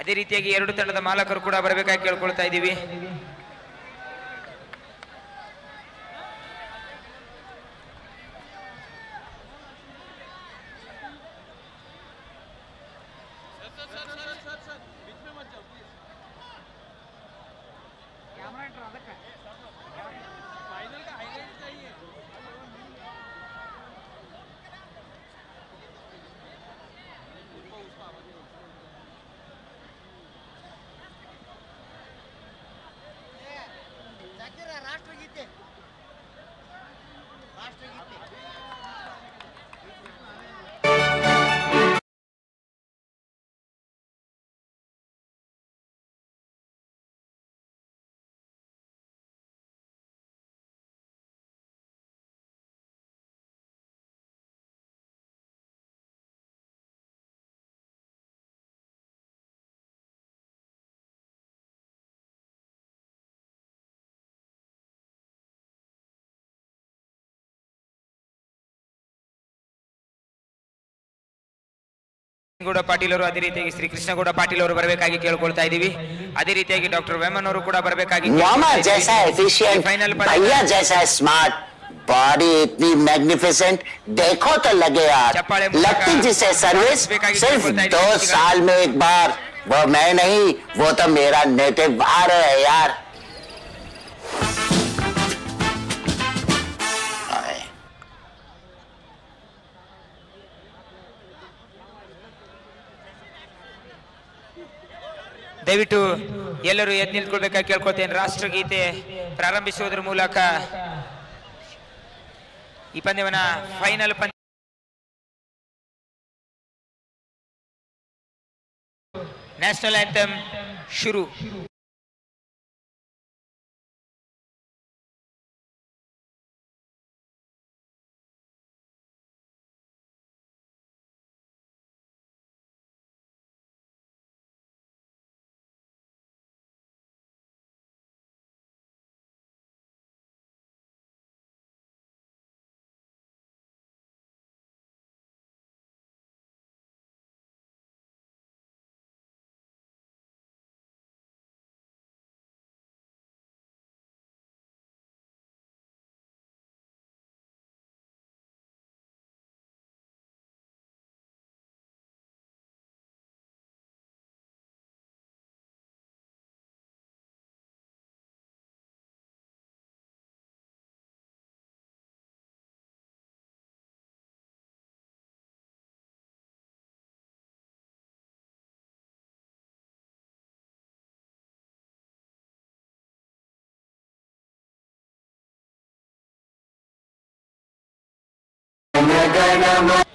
ಅದೇ ರೀತಿಯಾಗಿ ಎರಡು ತಂಡದ ಮಾಲಕರು ಕೂಡ ಬರಬೇಕಾಗಿ ಕೇಳ್ಕೊಳ್ತಾ ಇದ್ದೀವಿ. ಗೌಡ ಪಾಟೀಲ್ ಅವರು, ಅದೇ ರೀತಿಯಾಗಿ ಶ್ರೀ ಕೃಷ್ಣಗೌಡ ಪಾಟೀಲ್ ಅವರು ಬರಬೇಕಾಗಿ ಕೇಳ್ಕೊಳ್ತಾ ಇದೀವಿ. ಅದೇ ರೀತಿಯಾಗಿ ಡಾಕ್ಟರ್ ವೇಮನ್ ಅವರು ಕೂಡ ಬರಬೇಕಾಗಿ. जैसा एफिशिएंट, भैया जैसा स्मार्ट, बॉडी इतनी मैग्निफिसेंट, देखो तो लगे यार लगती जिसे सर्विस सिर्फ 2 साल में एक बार. वो मैं नहीं, वो तो मेरा नेटिव बाहर है यार. ದಯವಿಟ್ಟು ಎಲ್ಲರೂ ಎದ್ದು ನಿಂತ್ಕೊಳ್ಬೇಕಾಗಿ ಕೇಳ್ಕೊಳ್ತೇನೆ. ರಾಷ್ಟ್ರಗೀತೆ ಪ್ರಾರಂಭಿಸುವುದರ ಮೂಲಕ ಈ ಪಂದ್ಯವನ್ನ ಫೈನಲ್ ಪಂದ್ಯ ನ್ಯಾಷನಲ್ ಆಂಥಮ್ ಶುರು.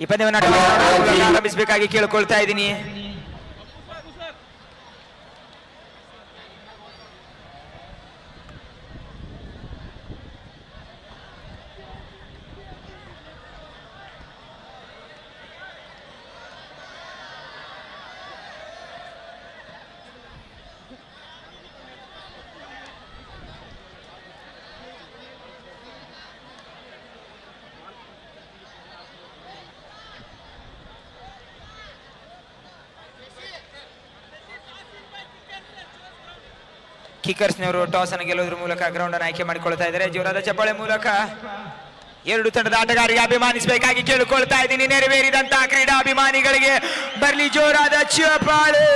ಈ ಪಂದ್ಯವನ್ನು ಪ್ರಾರಂಭಿಸಬೇಕಾಗಿ ಕೇಳಿಕೊಳ್ತಾ ಇದ್ದೀನಿ. ಕಿಕ್ಕರ್ಸ್ನವರು ಟಾಸ್ ಅನ್ನು ಗೆಲ್ಲುವುದರ ಮೂಲಕ ಗ್ರೌಂಡ್ ಅನ್ನು ಆಯ್ಕೆ ಮಾಡಿಕೊಳ್ತಾ ಇದ್ದಾರೆ. ಜೋರಾದ ಚಪ್ಪಾಳೆ ಮೂಲಕ ಎರಡು ತಂಡದ ಆಟಗಾರರಿಗೆ ಅಭಿಮಾನಿಸಬೇಕಾಗಿ ಕೇಳಿಕೊಳ್ತಾ ಇದ್ದೀನಿ. ನೆರವೇರಿದಂತಹ ಕ್ರೀಡಾಭಿಮಾನಿಗಳಿಗೆ ಬರಲಿ ಜೋರಾದ ಚಪ್ಪಾಳೆ.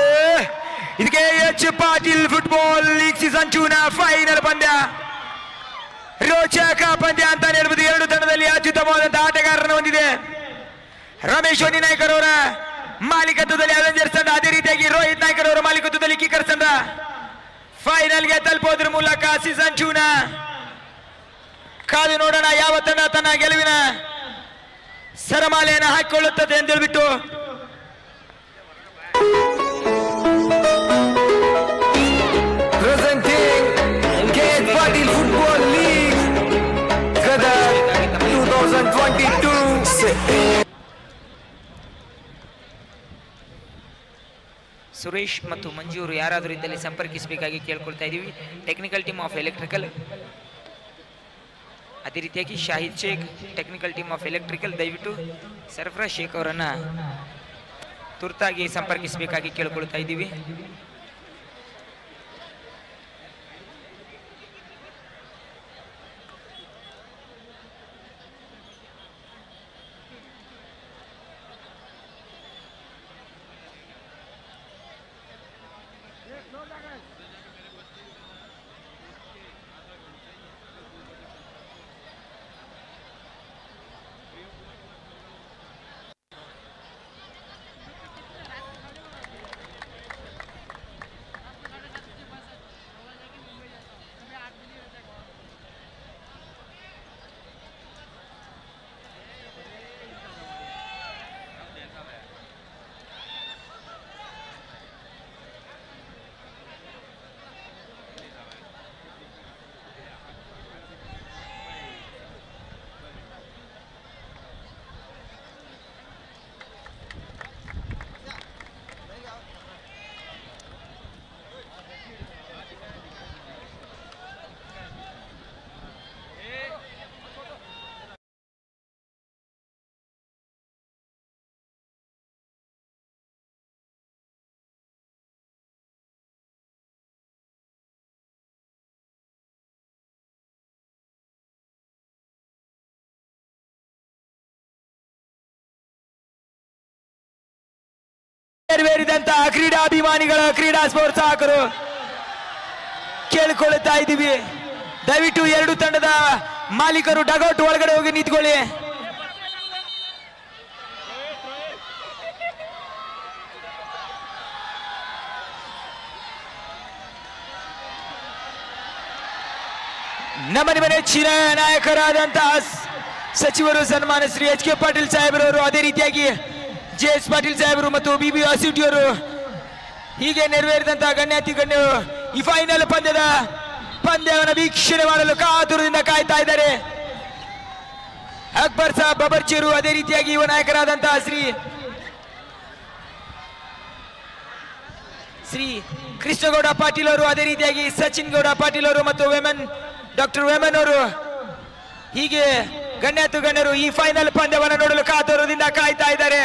ಇದಕ್ಕೆ H Patil football league season 2 ನ ಫೈನಲ್ ಪಂದ್ಯ. ರೋಚಕ ಪಂದ್ಯ ಅಂತ ಹೇಳ್ಬೋದು. ಎರಡು ತಂಡದಲ್ಲಿ ಅತ್ಯುತ್ತಮವಾದಂತಹ ಆಟಗಾರರನ್ನು ಹೊಂದಿದೆ. ರಮೇಶ್ ವಂದಿ ನಾಯ್ಕರ್ ಅವರ ಮಾಲೀಕತ್ವದಲ್ಲಿ ಅವೆಂಜರ್ಸ್ ತಂಡ, ಅದೇ ರೀತಿಯಾಗಿ ರೋಹಿತ್ ನಾಯ್ಕರ್ ಅವರ ಮಾಲೀಕತ್ವದಲ್ಲಿ ಕಿಕ್ಕರ್ಸ್ ತಂಡ ಫೈನಲ್ಗೆ ತಲುಪೋದ್ರ ಮೂಲಕ ಸೀಸನ್ 2 ನ ಕಾದು ನೋಡೋಣ ಯಾವ ತಂಡ ತನ್ನ ಗೆಲುವಿನ ಸರಮಾಲೆಯನ್ನು ಹಾಕಿಕೊಳ್ಳುತ್ತದೆ ಅಂತ ಹೇಳ್ಬಿಟ್ಟು ಫುಟ್ಬಾಲ್ ಲೀಗ್ ಗದರ್ 2022. ಸುರೇಶ್ ಮತ್ತು ಮಂಜೂರು ಯಾರಾದರೂ ಇದ್ದಲ್ಲಿ ಸಂಪರ್ಕಿಸಬೇಕಾಗಿ ಕೇಳ್ಕೊಳ್ತಾ ಇದ್ದೀವಿ. ಟೆಕ್ನಿಕಲ್ ಟೀಮ್ ಆಫ್ ಎಲೆಕ್ಟ್ರಿಕಲ್, ಅದೇ ರೀತಿಯಾಗಿ Shahid Sheikh technical team of electrical. ದಯವಿಟ್ಟು ಸರ್ಫರಾಜ್ ಶೇಖ್ ಅವರನ್ನು ತುರ್ತಾಗಿ ಸಂಪರ್ಕಿಸಬೇಕಾಗಿ ಕೇಳಿಕೊಳ್ತಾ ಇದ್ದೀವಿ. ನೆರವೇರಿದಂತಹ ಕ್ರೀಡಾಭಿಮಾನಿಗಳ ಕ್ರೀಡಾ ಪ್ರೋತ್ಸಾಹಕರು ಕೇಳಿಕೊಳ್ಳುತ್ತಾ ಇದ್ದೀವಿ. ದಯವಿಟ್ಟು ಎರಡು ತಂಡದ ಮಾಲೀಕರು ಡಗೌಟ್ ಒಳಗಡೆ ಹೋಗಿ ನಿಂತ್ಕೊಳ್ಳಿ. ನಮ್ಮ ನೆಚ್ಚಿನ ನಾಯಕರಾದಂತಹ ಸಚಿವರು ಸನ್ಮಾನ ಶ್ರೀ ಎಚ್ ಕೆ ಪಾಟೀಲ್ ಸಾಹೇಬರವರು, ಅದೇ ರೀತಿಯಾಗಿ ಜೆ.ಎಸ್. ಪಾಟೀಲ್ ಸಾಹೇಬರು ಮತ್ತು ಬಿ.ಬಿ. ವಾಸುಟಿಯವರು, ಹೀಗೆ ನೆರವೇರಿದಂತಹ ಗಣ್ಯಾತಿ ಗಣ್ಯರು ಈ ಫೈನಲ್ ಪಂದ್ಯವನ್ನು ವೀಕ್ಷಣೆ ಮಾಡಲು ಕಾತುರದಿಂದ ಕಾಯ್ತಾ ಇದ್ದಾರೆ. ಅಕ್ಬರ್ ಸಾಬ್ ಬಬರ್ಚಿಯರು, ಅದೇ ರೀತಿಯಾಗಿ ಯುವ ನಾಯಕರಾದಂತಹ ಶ್ರೀ ಕೃಷ್ಣಗೌಡ ಪಾಟೀಲ್ ಅವರು, ಅದೇ ರೀತಿಯಾಗಿ ಸಚಿನ್ ಗೌಡ ಪಾಟೀಲ್ ಅವರು ಮತ್ತು ಡಾಕ್ಟರ್ ವೇಮನ್ ಅವರು, ಹೀಗೆ ಗಣ್ಯಾತು ಗಣ್ಯರು ಈ ಫೈನಲ್ ಪಂದ್ಯವನ್ನು ನೋಡಲು ಕಾತುರದಿಂದ ಕಾಯ್ತಾ ಇದ್ದಾರೆ.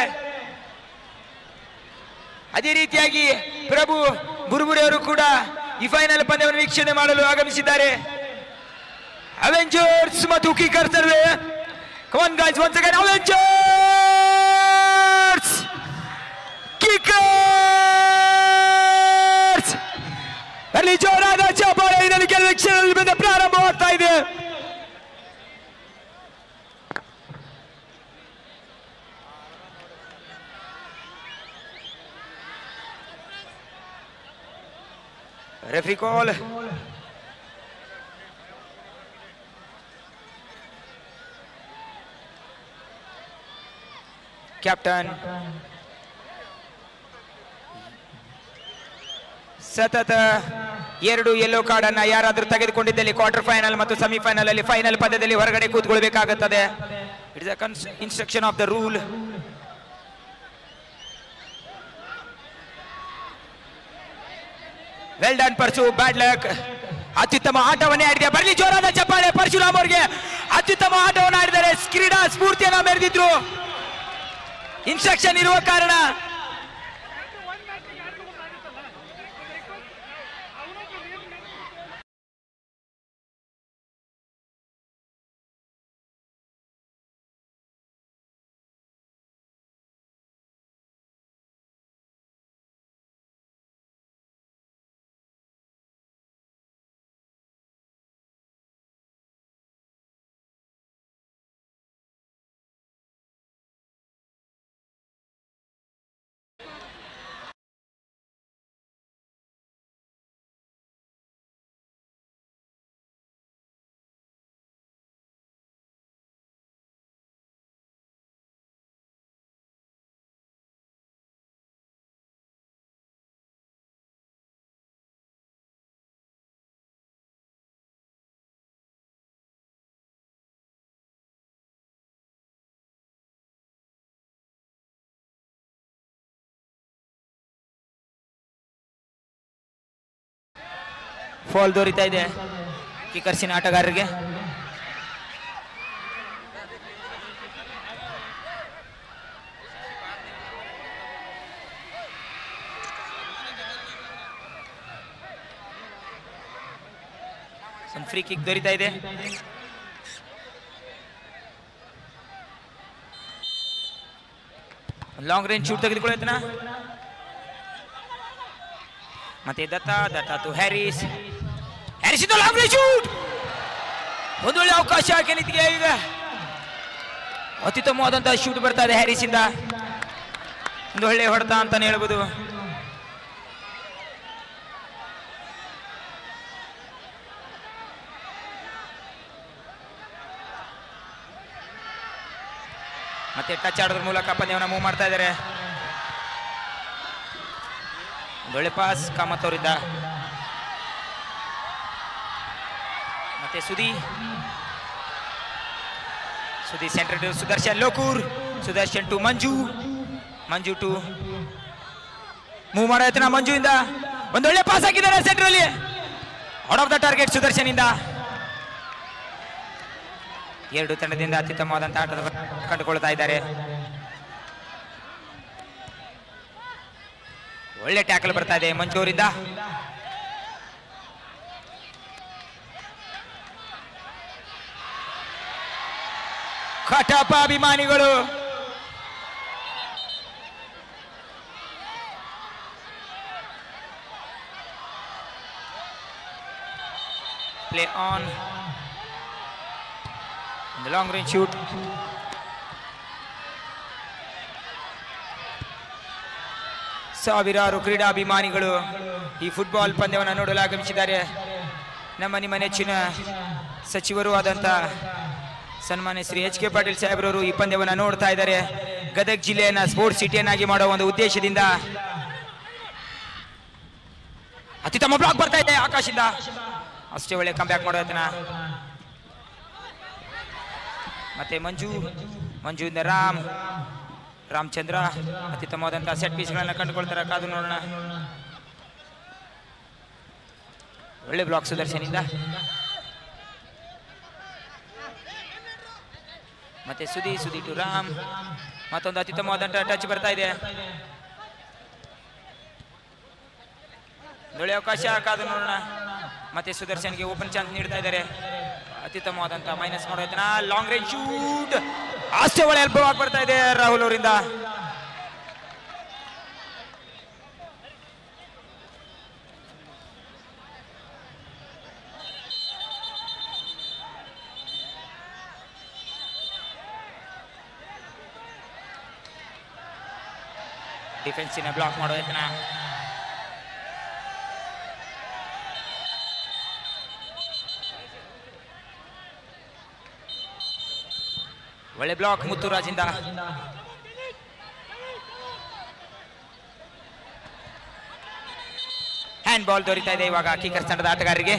ಅದೇ ರೀತಿಯಾಗಿ ಪ್ರಭು ಬುರ್ಬುರಿ ಅವರು ಕೂಡ ಈ ಫೈನಲ್ ಪಂದ್ಯವನ್ನು ವೀಕ್ಷಣೆ ಮಾಡಲು ಆಗಮಿಸಿದ್ದಾರೆ. ಅವೆಂಜರ್ಸ್ ಮತ್ತು ಕಿಕ್ಕರ್ಸ್ ನಡುವೆ Come on guys, once again Avengers! Kickers! ಅಲ್ಲಿ ಜೋರಾದ ಚಪ್ಪಾಳೆ ಇದನ್ನು ಕೆಲವು ಕ್ಷಣಗಳಿಂದ ಪ್ರಾರಂಭವಾಗ್ತಾ ಇದೆ. Referee call. Captain. ಸತತ ಎರಡು ಯೆಲ್ಲೋ ಕಾರ್ಡ್ ಅನ್ನ ಯಾರಾದರೂ ತೆಗೆದುಕೊಂಡಿದ್ದಲ್ಲಿ ಕ್ವಾರ್ಟರ್ ಫೈನಲ್ ಮತ್ತು ಸೆಮಿಫೈನಲ್ ಅಲ್ಲಿ ಫೈನಲ್ ಪಂದ್ಯದಲ್ಲಿ ಹೊರಗಡೆ ಕೂತ್ಕೊಳ್ಬೇಕಾಗುತ್ತದೆ. It is a instruction of the rule. Well done Parsu, bad luck. ಅತ್ಯುತ್ತಮ ಆಟವನ್ನೇ ಆಡಿದೆ. ಬರಲಿ ಜೋರಾದ ಚಪ್ಪಾಳೆ ಪರಶುರಾಮ್ ಅವರಿಗೆ. ಅತ್ಯುತ್ತಮ ಆಟವನ್ನು ಆಡಿದರೆ, ಕ್ರೀಡಾ ಸ್ಫೂರ್ತಿಯನ್ನ ಮೆರೆದಿದ್ರು. ಇನ್ಸ್ಟ್ರಕ್ಷನ್ ಇರುವ ಕಾರಣ ಫಾಲ್ ದೊರೀತಾ ಇದೆ ಕಿಕ್ಕರ್ಸಿನ ಆಟಗಾರರಿಗೆ. ಒಂದು ಫ್ರೀ ಕಿಕ್ ದೊರೀತಾ ಇದೆ. ಲಾಂಗ್ ರೇಂಜ್ ಶೂಟ್ ತೆಗೆದುಕೊಳ್ಳೋತನ ಮತ್ತೆ ದತ್ತ ಟು ಹ್ಯಾರಿಸ್ ಇಂದ ಲಾಂಗ್ ರೇಂಜ್ ಶೂಟ್. ಒಂದು ಒಳ್ಳೆ ಅವಕಾಶ ಕೆನಿತಿಗೆ ಈಗ ಅತ್ಯುತ್ತಮವಾದಂತಹ ಶೂಟ್ ಬರ್ತಾ ಇದೆ ಹ್ಯಾರಿಸ್ ಇಂದ. ಒಂದು ಒಳ್ಳೆ ಹೊಡೆತ ಅಂತಾನೆ ಹೇಳ್ಬೋದು. ಮತ್ತೆ ಟಚ್ ಆಡೋದ್ರ ಮೂಲಕ ಪಂದ್ಯವನ್ನು ಮೂವ್ ಮಾಡ್ತಾ ಇದ್ದಾರೆ. ಒಂದೊಳ್ಳೆ ಪಾಸ್ ಕಾಮತ್ ಅವರಿಂದ. ಮತ್ತೆ Sudi center to Sudarshan Lokur. Sudarshan to Manju to move ಮಾಡೋ ಯತ್ನ ಮಂಜು ಇಂದ. ಒಂದೊಳ್ಳೆ ಪಾಸ್ ಹಾಕಿದ್ದಾರೆ ಸೆಂಟರ್ ಅಲ್ಲಿ. Out of the target Sudarshan ಇಂದ. ಎರಡು ತಂಡದಿಂದ ಅತ್ಯುತ್ತಮವಾದಂತಹ ಆಟದ ಕಂಡುಕೊಳ್ತಾ ಇದ್ದಾರೆ. ಒಳ್ಳೆ ಟ್ಯಾಕಲ್ ಬರ್ತಾ ಇದೆ ಮಂಜು ಅವರಿಂದ. ಕಟಪ ಅಭಿಮಾನಿಗಳು play on long range shoot. ಸಾವಿರಾರು ಕ್ರೀಡಾಭಿಮಾನಿಗಳು ಈ ಫುಟ್ಬಾಲ್ ಪಂದ್ಯವನ್ನು ನೋಡಲು ಆಗಮಿಸಿದ್ದಾರೆ. ನಿಮ್ಮ ನೆಚ್ಚಿನ ಸಚಿವರು ಆದಂತ ಸನ್ಮಾನ್ಯ ಶ್ರೀ ಎಚ್ ಕೆ ಪಾಟೀಲ್ ಸಾಹೇಬ್ರವರು ಈ ಪಂದ್ಯವನ್ನು ನೋಡ್ತಾ ಇದ್ದಾರೆ. ಗದಗ ಜಿಲ್ಲೆಯನ್ನ ಸ್ಪೋರ್ಟ್ಸ್ ಸಿಟಿಯನ್ನಾಗಿ ಮಾಡುವ ಒಂದು ಉದ್ದೇಶದಿಂದ ಅತ್ಯುತ್ತಮ ಬ್ಲಾಕ್ ಬರ್ತಾ ಇದೆ ಆಕಾಶಿಂದ. ಅಷ್ಟೇ ಒಳ್ಳೆ ಕಂಬ್ಯಾಕ್ ಮಾಡೋದನ್ನ. ಮತ್ತೆ ಮಂಜುವಿಂದ ರಾಮಚಂದ್ರ ಅತ್ಯುತ್ತಮವಾದಂತಹ ಸೆಟ್ ಪೀಸ್ಗಳನ್ನ ಕಂಡುಕೊಳ್ತಾರೆ. ಕಾದು ನೋಡೋಣ. ಒಳ್ಳೆ ಬ್ಲಾಕ್ ಸುದರ್ಶನಿಂದ. ಮತ್ತೆ ಸುದಿ ಟು ರಾಮ್. ಮತ್ತೊಂದು ಅತ್ಯುತ್ತಮವಾದಂತಹ ಟಚ್ ಬರ್ತಾ ಇದೆ. ಒಳ್ಳೆ ಅವಕಾಶ, ಕಾದು ನೋಡೋಣ. ಮತ್ತೆ ಸುದರ್ಶನ್ಗೆ ಓಪನ್ ಚಾನ್ಸ್ ನೀಡ್ತಾ ಇದ್ದಾರೆ. ಅತ್ಯುತ್ತಮವಾದಂತಹ ಮೈನಸ್ ಮಾಡೋದನ್ನ ಲಾಂಗ್ ರೇಂಜ್ ಶೂಟ್. ಅಷ್ಟೇ ಒಳ್ಳೆ ಹೆಲ್ಪ್ ಆಗಿ ಬರ್ತಾ ಇದೆ ರಾಹುಲ್ ಅವರಿಂದ. ಡಿಫೆನ್ಸಿನ ಬ್ಲಾಕ್ ಮಾಡೋ ಯತ್ನ. ಒಳ್ಳೆ ಬ್ಲಾಕ್ ಮುತ್ತುರಾಜಿಂದ. ಹ್ಯಾಂಡ್ ಬಾಲ್ ದೊರೀತಾ ಇದೆ ಇವಾಗ ಕಿಕ್ಕರ್ಸ್ ತಂಡದ ಆಟಗಾರರಿಗೆ.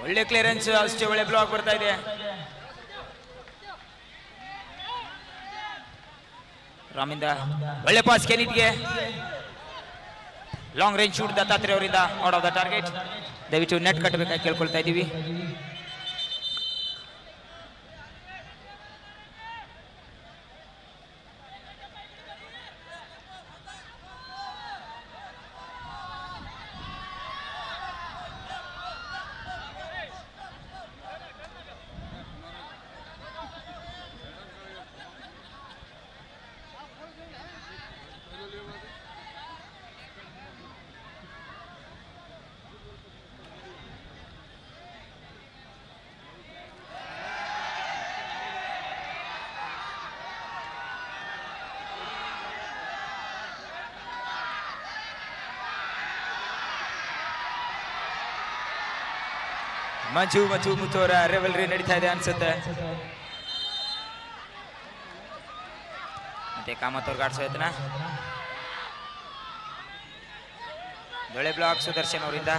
ಒಳ್ಳೆ ಕ್ಲಿಯರೆನ್ಸ್, ಅಷ್ಟೇ ಒಳ್ಳೆ ಬ್ಲಾಕ್ ಬರ್ತಾ ಇದೆ. ರಾಮಿಂದ ಒಳ್ಳೆ ಪಾಸ್ ಕೆನಿತ್ಗೆ. ಲಾಂಗ್ ರೇಂಜ್ ಶೂಟ್ ದತ್ತಾತ್ರೇಯ ಅವರಿಂದ ಔಟ್ ಆಫ್ ದ ಟಾರ್ಗೆಟ್. ದಯವಿಟ್ಟು ನೆಟ್ ಕಟ್ಟಬೇಕಾಗಿ ಕೇಳ್ಕೊಳ್ತಾ ಇದ್ದೀವಿ. ಮಂಜು ಮತ್ತು ಮುತ್ತುವರ ರೆವಲ್ರಿ ನಡೀತಾ ಇದೆ ಅನ್ಸುತ್ತೆ. ಮತ್ತೆ ಕಾಮತ್ ಅವ್ರಿಗೆ ಆಡ್ಸೋ ಯತ್ನ. ಒಳ್ಳೆ ಬ್ಲಾಕ್ ಸುದರ್ಶನ್ ಅವರಿಂದ.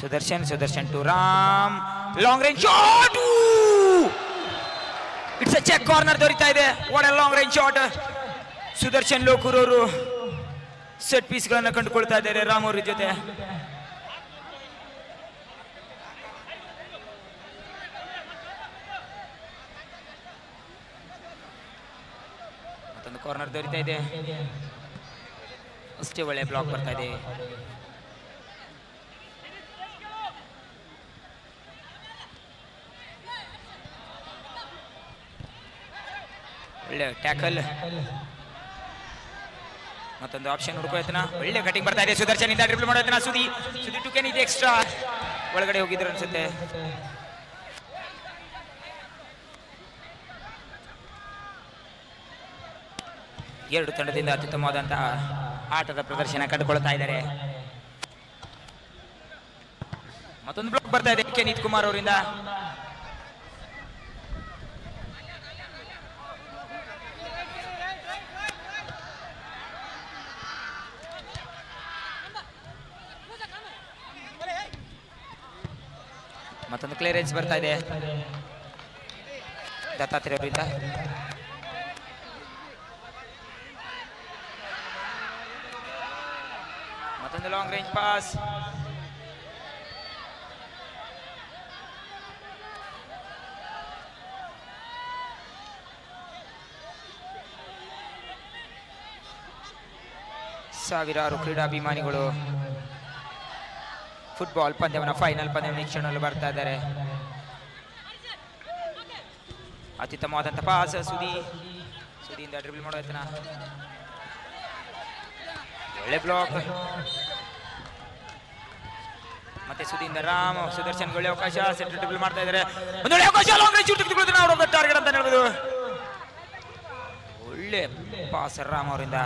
Sudarshan to Ram, long range shot, it's a check corner ದೊರೀತಾ ಇದೆ. What a long range shot. Sudarshan Lokur ಅವರು ಸೆಟ್ ಪೀಸ್ಗಳನ್ನು ಕಂಡುಕೊಳ್ತಾ ಇದ್ದಾರೆ ರಾಮ್ ಅವ್ರ ಜೊತೆ. ಮತ್ತೊಂದು ಕಾರ್ನರ್ ದೊರೀತಾ ಇದೆ, ಅಷ್ಟೇ ಒಳ್ಳೆ ಬ್ಲಾಕ್ ಬರ್ತಾ ಇದೆ. ಒಳ್ಳೆ ಟ್ಯಾಕಲ್, ಮತ್ತೊಂದು ಆಪ್ಷನ್ ಹುಡುಕೋತನ, ಒಳ್ಳೆ ಕಟಿಂಗ್ ಬರ್ತಾ ಇದೆ. ಸುದರ್ಶನ್ ಇಂದ ಡ್ರಿಬಲ್ ಮಾಡೋತನ, ಸುದಿ ಟುಕೆನ್ ಇದೆ ಎಕ್ಸ್ಟ್ರಾ, ಒಳಗಡೆ ಹೋಗಿದ್ರು ಅನ್ಸುತ್ತೆ. ಎರಡು ತಂಡದಿಂದ ಅತ್ಯುತ್ತಮವಾದಂತಹ ಆಟದ ಪ್ರದರ್ಶನ ಕಂಡುಕೊಳ್ತಾ ಇದ್ದಾರೆ. ಮತ್ತೊಂದು ಬ್ಲಾಕ್ ಬರ್ತಾ ಇದೆ ಕೆನೀತ್ ಕುಮಾರ್ ಅವರಿಂದ. ಮತ್ತೊಂದು ಕ್ಲಿಯರೆನ್ಸ್ ಬರ್ತಾ ಇದೆ ದತ್ತಾತ್ರೇಯ ಅವರಿಂದ. ಮತ್ತೊಂದು ಲಾಂಗ್ ರೇಂಜ್ ಪಾಸ್, ಸಾವಿರಾರು ಕ್ರೀಡಾಭಿಮಾನಿಗಳು ಫುಟ್ಬಾಲ್ ಪಂದ್ಯವನ್ನ ಫೈನಲ್ ಪಂದ್ಯ ವೀಕ್ಷಣೆಯಲ್ಲಿ ಬರ್ತಾ ಇದ್ದಾರೆ. ಅತ್ಯುತ್ತಮವಾದಂಥ ಪಾಸ್, ಸುದಿಯಿಂದ ಡ್ರಿಬಲ್ ಮಾಡೋತನ, ಒಳ್ಳೆ ಬ್ಲಾಕ್, ಮತ್ತೆ ಸುದಿಯಿಂದ ರಾಮ್, ಸುದರ್ಶನ್ ಒಳ್ಳೆ ಅವಕಾಶ, ಸೆಟ್ ಡ್ರಿಬಲ್ ಮಾಡ್ತಾ ಇದ್ದಾರೆ. ಒಂದು ಒಳ್ಳೆ ಅವಕಾಶ, ಲಾಂಗ್ ರೇಂಜ್ ಶೂಟ್ ತೆಗೆದುಕೊಳ್ಳುತ್ತಾರೆ ಅವರ ಟಾರ್ಗೆಟ್ ಅಂತ ಹೇಳ್ಬೋದು. ಒಳ್ಳೆ ಪಾಸ್ ರಾಮ್ ಅವರಿಂದ.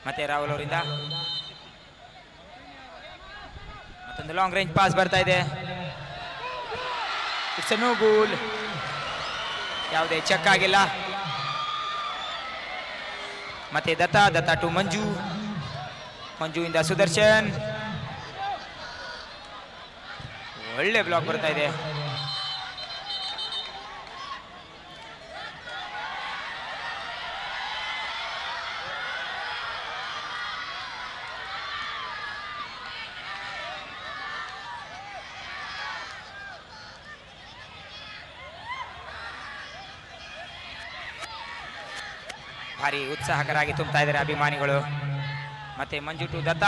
ಮತ್ತೆ ರಾಹುಲ್ ಅವರಿಂದ ಮತ್ತೊಂದು ಲಾಂಗ್ ರೇಂಜ್ ಪಾಸ್ ಬರ್ತಾ ಇದೆ. ಇಟ್ಸ್ ನೋ ಗೋಲ್, ಯಾವುದೇ ಚೆಕ್ ಆಗಿಲ್ಲ. ಮತ್ತೆ ದತ್ತ ಟು ಮಂಜುವಿಂದ ಸುದರ್ಶನ್, ಒಳ್ಳೆ ಬ್ಲಾಕ್ ಬರ್ತಾ ಇದೆ. ಭಾರಿ ಉತ್ಸಾಹಕರಾಗಿ ತುಂಬುತ್ತಾ ಇದ್ದಾರೆ ಅಭಿಮಾನಿಗಳು. ಮತ್ತೆ ಮಂಜು ಟು ದತ್ತ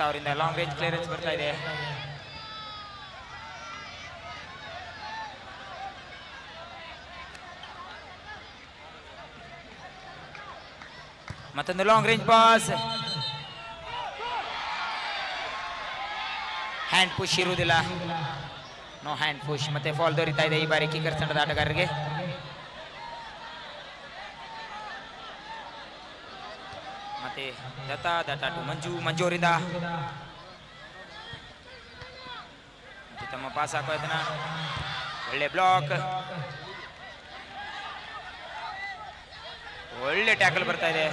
ಅವರಿಂದ ಲಾಂಗ್ ರೇಂಜ್ ಕ್ಲಿಯರೆನ್ಸ್ ಬರ್ತಾ ಇದೆ. ಮತ್ತೊಂದು long range pass, hand push ಇರುವುದಿಲ್ಲ, ನೋ ಹ್ಯಾಂಡ್ ಪುಷ್. ಮತ್ತೆ ಫಾಲ್ ದೊರೀತಾ ಇದೆ ಈ ಬಾರಿ ಕಿಕ್ಕರ್ಸ್ ತಂಡದ ಆಟಗಾರರಿಗೆ. ಮತ್ತೆ ದತ್ತ ಟು ಮಂಜು ಅವರಿಂದ ತಮ್ಮ ಪಾಸ್ ಹಾಕೋದನ್ನ, ಒಳ್ಳೆ ಬ್ಲಾಕ್, ಒಳ್ಳೆ ಟ್ಯಾಕಲ್ ಬರ್ತಾ ಇದೆ,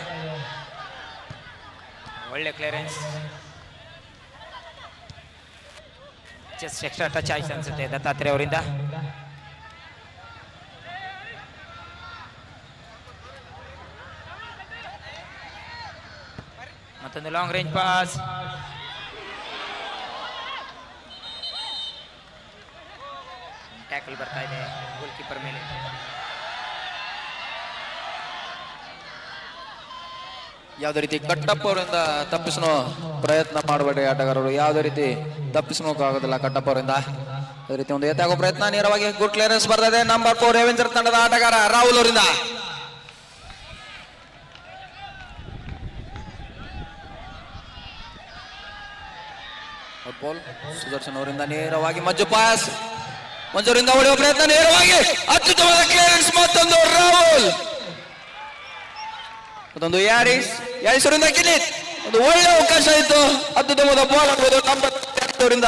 ಒಳ್ಳೆ ಕ್ಲಿಯರೆನ್ಸ್, ಜಸ್ಟ್ ಎಕ್ಸ್ಟ್ರಾ ಟಚ್ ಆಯ್ತು ಅನ್ಸುತ್ತೆ ದತ್ತಾತ್ರೇಯ ಅವರಿಂದ. ಮತ್ತೊಂದು ಲಾಂಗ್ ರೇಂಜ್ ಪಾಸ್, ಟ್ಯಾಕಲ್ ಬರ್ತಾ ಇದೆ ಗೋಲ್ ಕೀಪರ್ ಮೇಲೆ. ಯಾವುದೇ ರೀತಿ ಕಟ್ಟಪ್ಪ ಅವರಿಂದ ತಪ್ಪಿಸೋ ಪ್ರಯತ್ನ ಮಾಡಬೇಡಿ ಆಟಗಾರರು, ಯಾವುದೇ ರೀತಿ ತಪ್ಪಿಸೋಕ್ಕಾಗೋದಿಲ್ಲ ಕಟ್ಟಪ್ಪ ಅವರಿಂದ. ಅದೇ ರೀತಿ ಒಂದು ಎತ್ತಾಗೋ ಪ್ರಯತ್ನ, ನೇರವಾಗಿ ಗುಡ್ ಕ್ಲಿಯರೆನ್ಸ್ ಬರ್ತಾ ಇದೆ. ನಂಬರ್ 4 ರೆವೆಂಜರ್ ತಂಡದ ಆಟಗಾರ ರಾಹುಲ್ ಅವರಿಂದ. ಫುಟ್ಬಾಲ್ ಸುದರ್ಶನ್ ಅವರಿಂದ ನೇರವಾಗಿ ಮಂಜುರಿಂದ ಹೊಡೆಯುವ ಪ್ರಯತ್ನ, ನೇರವಾಗಿ ಅತ್ಯುತ್ತಮವಾದ ಕ್ಲಿಯರೆನ್ಸ್. ಮತ್ತೊಂದು ರಾಹುಲ್, ಮತ್ತೊಂದು ಯಾರಿಸ್ ಅವರಿಂದ ಕಿಲಿತ್, ಒಂದು ಒಳ್ಳೆ ಅವಕಾಶ ಇತ್ತು, ಅತ್ಯುತ್ತಮವಾದ ಬಾಲ್ ಆಗ್ಬೋದು ನಂಬರ್ 10 ಅವರಿಂದ.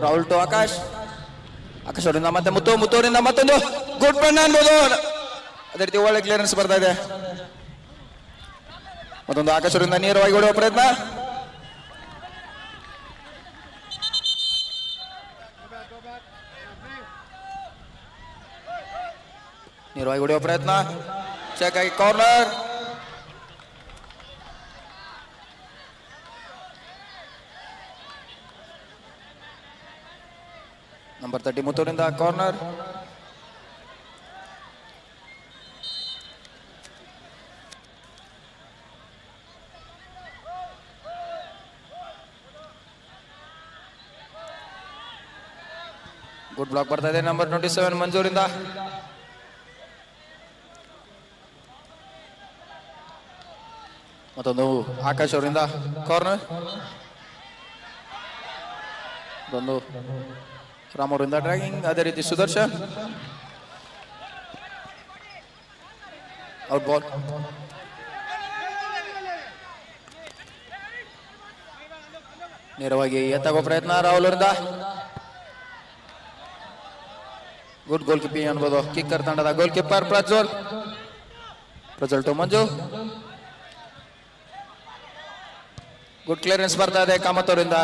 ರಾಹುಲ್ ಟು ಆಕಾಶ್, ಆಕಾಶ್ ಅವರಿಂದ ಮತ್ತೆ ಮುತ್ತೂರಿಂದ ಮತ್ತೊಂದು ಗುಡ್ ಬಣ್ಣ ಅನ್ಬೋದು. ಅದೇ ರೀತಿ ಒಳ್ಳೆ ಕ್ಲಿಯರೆನ್ಸ್ ಬರ್ತಾ ಇದೆ. ಮತ್ತೊಂದು ಆಕಾಶ್ ಅವರಿಂದ ನೇರವಾಗಿ ಹೊಡೆಯುವ ಪ್ರಯತ್ನ. ನೇರವಾಗಿ ಹೊಡೆಯುವ ಪ್ರಯತ್ನ. ಚೆಕ್ ಆಗಿ ಕಾರ್ನರ್. ನಂಬರ್ 30 ಮುತ್ತೂರಿಂದ ಕಾರ್ನರ್. ಗುಡ್ ಬ್ಲಾಕ್ ಬರ್ತಾ ಇದೆ ನಂಬರ್ 27 ಮಂಜೂರಿಂದ. ಮತ್ತೊಂದು ಆಕಾಶ್ ಅವರಿಂದ ಕಾರ್ನರ್. ಒಂದು ರಾಮ್ ಅವರಿಂದ ಡ್ರ್ಯಾಗಿಂಗ್. ಅದೇ ರೀತಿ ಸುದರ್ಶನ್ ಔಟ್ ಬಾಲ್. ನೇರವಾಗಿ ಎತ್ತಾಗೋ ಪ್ರಯತ್ನ ರಾಹುಲ್ ಅವರಿಂದ. ಗುಡ್ ಗೋಲ್ ಕೀಪಿಂಗ್ ಅನ್ಬೋದು ಕಿಕ್ಕರ್ ತಂಡದ goalkeeper Prajwal to Manju. Good clearance ಬರ್ತಾ ಇದೆ ಕಾಮತ್ ಅವರಿಂದ.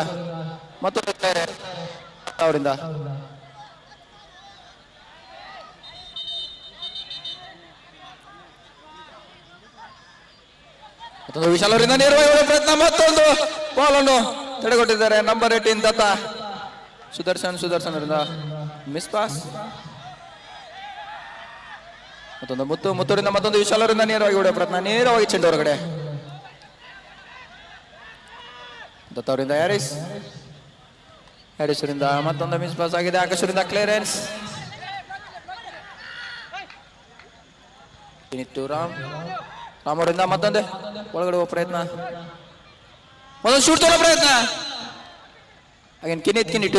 ಮತ್ತೊಂದು ಅವರಿಂದ ಮತ್ತೊಂದು ವಿಶಾಲ್ ಅವರಿಂದ ನೇರವಾಗಿ ಪ್ರಯತ್ನ. ಮತ್ತೊಂದು ಬಾಲ್ ಅನ್ನು ತಡೆಗಟ್ಟಿದ್ದಾರೆ ನಂಬರ್ 18 ದತ್ತ. ಸುದರ್ಶನ್ ಅವರಿಂದ ಮಿಸ್ ಪಾಸ್. ಮತ್ತೊಂದು ಮುತ್ತೂರಿಂದ ಮತ್ತೊಂದು ವಿಶಾಲ್ ಅವರಿಂದ ನೇರವಾಗಿ ಹೊಡೆಯುವ ಪ್ರಯತ್ನ. ನೇರವಾಗಿ ಚೆಂಡು ಹೊರಗಡೆ. ದತ್ತ ಅವರಿಂದ ಹ್ಯಾರಿಸ್ ಅವರಿಂದ ಮತ್ತೊಂದು ಮಿಸ್ ಪಾಸ್ ಆಗಿದೆ. ಆಕಾಶ್ ಅವರಿಂದ ಕ್ಲಿಯರೆನ್ಸ್. ರಾಮ್ ಅವರಿಂದ ಮತ್ತೊಂದು ಒಳಗಡೆ ಹೋಗೋ ಪ್ರಯತ್ನ. ಮತ್ತೊಂದು ಶೂಟ್ ತಗೊಳ್ಳೋ ಪ್ರಯತ್ನ. ಅಗೇನ್ ಕಿನಿಟ್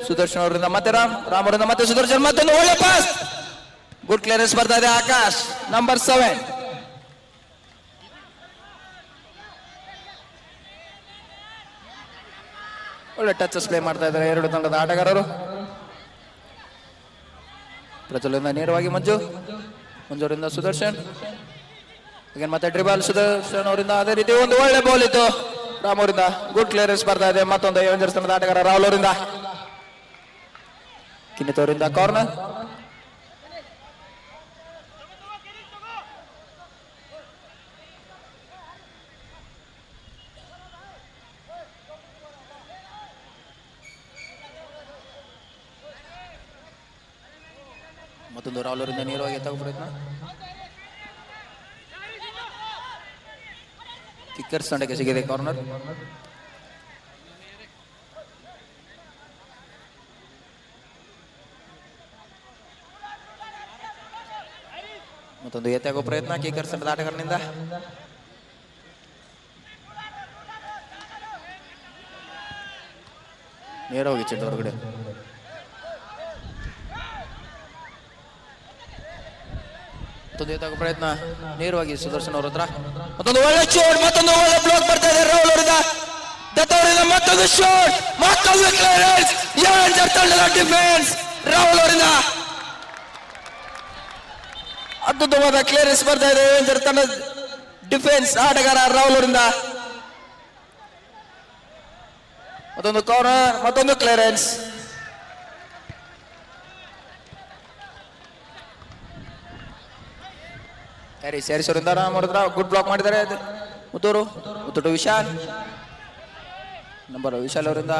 ಸುದರ್ಶನ್ ಅವರಿಂದ ಮತ್ತೆ ರಾಮ್ ಅವರಿಂದ ಮತ್ತೆ ಸುದರ್ಶನ್. ಮತ್ತೊಂದು ಒಳ್ಳೆ ಪಾಸ್. ಗುಡ್ ಕ್ಲಿಯರೆನ್ಸ್ ಬರ್ತಾ ಇದೆ ಆಕಾಶ್ ನಂಬರ್ 7. ಒಳ್ಳೆ ಟಚಸ್ ಪ್ಲೇ ಮಾಡ್ತಾ ಇದ್ದಾರೆ ಎರಡು ತಂಡದ ಆಟಗಾರರು. ಪ್ರಜ್ವಲಿಂದ ನೇರವಾಗಿ ಮಂಜೂರಿಂದ ಸುದರ್ಶನ್. ಹಾಗೆ ಮತ್ತೆ ಡ್ರಿಬಲ್ ಸುದರ್ಶನ್ ಅವರಿಂದ. ಅದೇ ರೀತಿ ಒಂದು ಒಳ್ಳೆ ಬಾಲ್ ಇತ್ತು ರಾಮ್ ಅವರಿಂದ. ಗುಡ್ ಕ್ಲಿಯರೆನ್ಸ್ ಬರ್ತಾ ಇದೆ. ಮತ್ತೊಂದು ಏವೆಂಜರ್ಸ್ ತಂಡದ ಆಟಗಾರ ರಾಹುಲ್ ಅವರಿಂದ. ಕಿನಿತ್ ಅವರಿಂದ ಕಾರ್ನರ್. ಮತ್ತೊಂದು ರಾಹುಲ್ ಅವರಿಂದ ನೇರವಾಗಿ ಎತ್ತಾಗೋ ಪ್ರಯತ್ನ. ಕಿಕ್ಕರ್ಸ್ ತಂಡಕ್ಕೆ ಸಿಗಿದೆ ಕಾರ್ನರ್. ಮತ್ತೊಂದು ಎತ್ತಾಗೋ ಪ್ರಯತ್ನ ಕಿಕ್ಕರ್ಸ್ ತಂಡದ ಆಟಗಾರನಿಂದ. ನೇರವಾಗಿ ಚೆಂಡು ಹೊರಗಡೆ. ಮತ್ತೊಂದು ಎತ್ತಾಗೋ ಪ್ರಯತ್ನ ನೇರವಾಗಿ ಸುದರ್ಶನ್ ಅವರ ಹತ್ರ. ಮತ್ತೊಂದು ಒಳ್ಳೆ ಶಾಟ್. ಮತ್ತೊಂದು ಒಳ್ಳೆ ಬ್ಲಾಕ್ ಬರ್ತಾ ಇದೆ ರಾಹುಲ್ ಅವರಿಂದ. ದತ್ತ ಅವರಿಂದ ಮತ್ತೊಂದು ಶಾಟ್. ಮತ್ತೊಂದು ಕ್ಲಿಯರೆನ್ಸ್. ಏವೆಂಜರ್ ತಂಡದ ಡಿಫೆನ್ಸ್ ರಾಹುಲ್ ಅವರಿಂದ. ಅದ್ಭುತವಾದ ಕ್ಲಿಯರೆನ್ಸ್ ಬರ್ತಾ ಇದೆ ಏವೆಂಜರ್ ತಂಡದ ಡಿಫೆನ್ಸ್ ಆಟಗಾರ ರಾಹುಲ್ ಅವರಿಂದ. ಮತ್ತೊಂದು ಕಾರ್ನರ್. ಮತ್ತೊಂದು ಕ್ಲಿಯರೆನ್ಸ್. ಹ್ಯಾರಿಸ್ ಅವರಿಂದ ರಾಮ್ ಅವರ ಗುಡ್ ಬ್ಲಾಕ್ ಮಾಡಿದ್ದಾರೆ. ಮುತ್ತೂರು ವಿಶಾಲ್. ವಿಶಾಲ್ ಅವರಿಂದ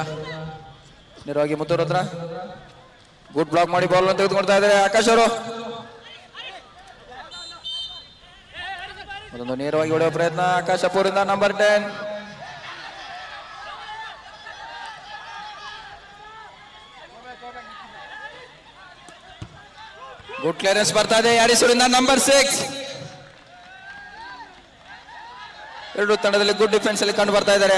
ನೇರವಾಗಿ ಮುತ್ತೂರು ಹತ್ರ ಗುಡ್ ಬ್ಲಾಕ್ ಮಾಡಿ ಬಾಲ್ ತೆಗೆದುಕೊಳ್ತಾ ಇದ್ದಾರೆ ಆಕಾಶ್ ಅವರು. ಅದೊಂದು ನೇರವಾಗಿ ಹೊಡೆಯುವ ಪ್ರಯತ್ನ ಆಕಾಶ್ ಅವರಿಂದ ನಂಬರ್ 10. ಗುಡ್ ಕ್ಲಿಯರೆನ್ಸ್ ಬರ್ತಾ ಇದೆ ಹ್ಯಾರಿಸ್ ಅವರಿಂದ ನಂಬರ್ 6. ಎರಡು ತಂಡದಲ್ಲಿ ಗುಡ್ ಡಿಫೆನ್ಸ್ ಅಲ್ಲಿ ಕಂಡು ಬರ್ತಾ ಇದ್ದಾರೆ.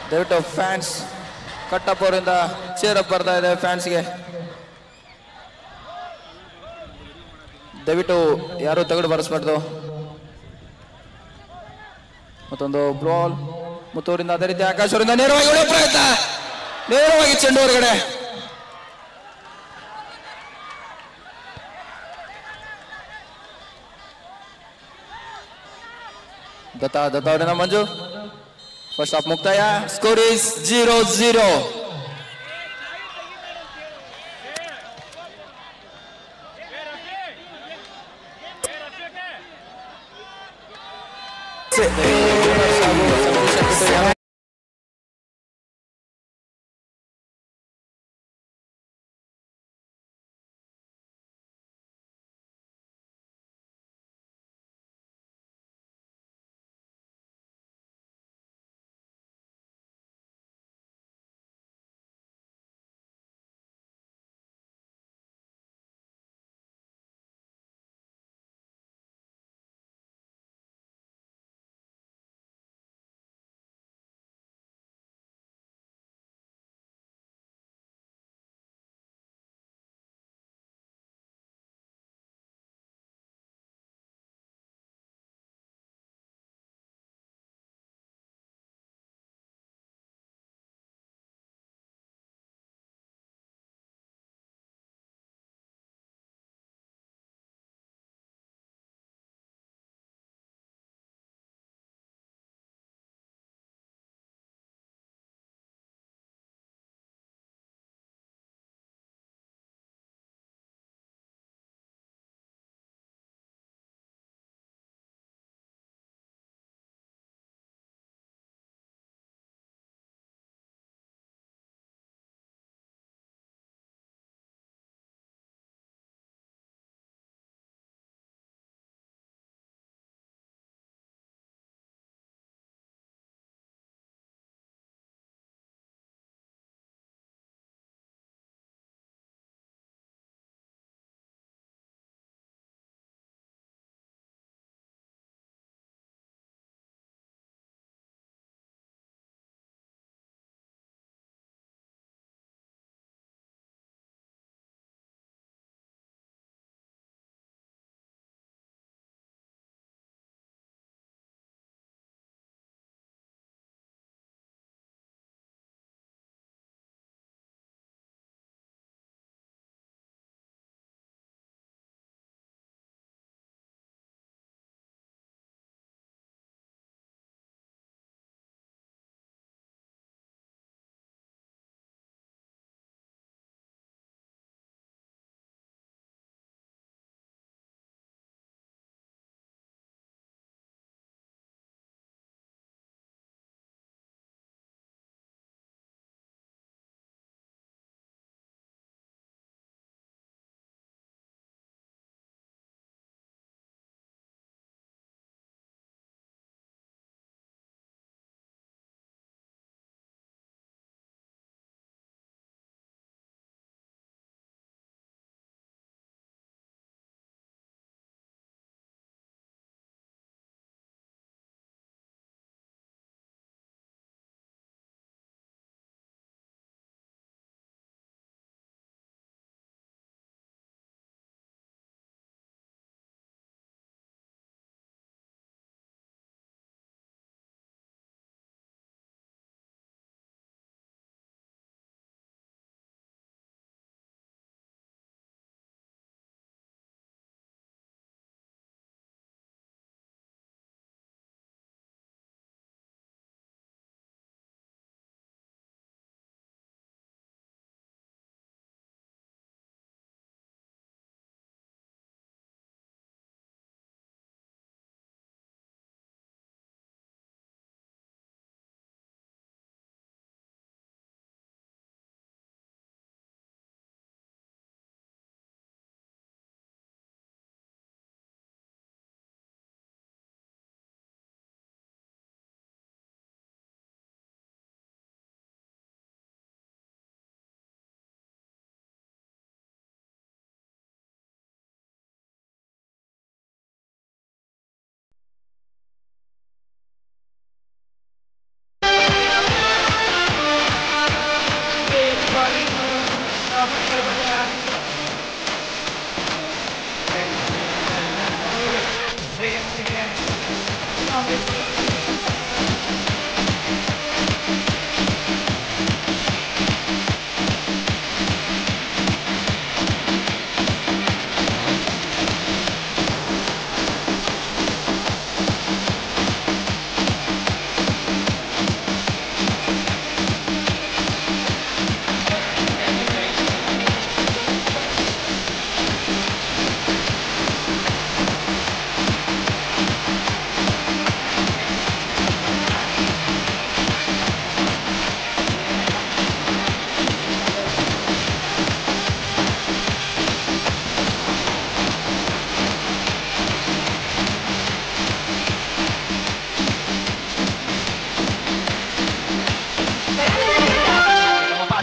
ದಯವಿಟ್ಟು ಫ್ಯಾನ್ಸ್ ಕಟ್ಟಪ್ಪ ಅವರಿಂದ ಚೇರ್ ಅಪ್ ಬರ್ತಾ ಇದೆ ಫ್ಯಾನ್ಸ್ಗೆ. ದಯವಿಟ್ಟು ಯಾರು ತಗಡು ಬರೆಸ್ಬಾರ್ದು. ಮತ್ತೊಂದು ಬಾಲ್ ಮುತ್ತೂರಿಂದ ಅದೇ ರೀತಿ ಆಕಾಶ್ ಅವರಿಂದ ನೇರವಾಗಿ ಹೊಡೆಯುವ ಪ್ರಯತ್ನ, ನೇರವಾಗಿ ಚೆಂಡು ಹೊರಗಡೆ. ದತ್ತ ಅವರಿಂದ ಮಂಜು. ಫಸ್ಟ್ ಹಾಫ್ ಮುಕ್ತಾಯ. Score is 0-0.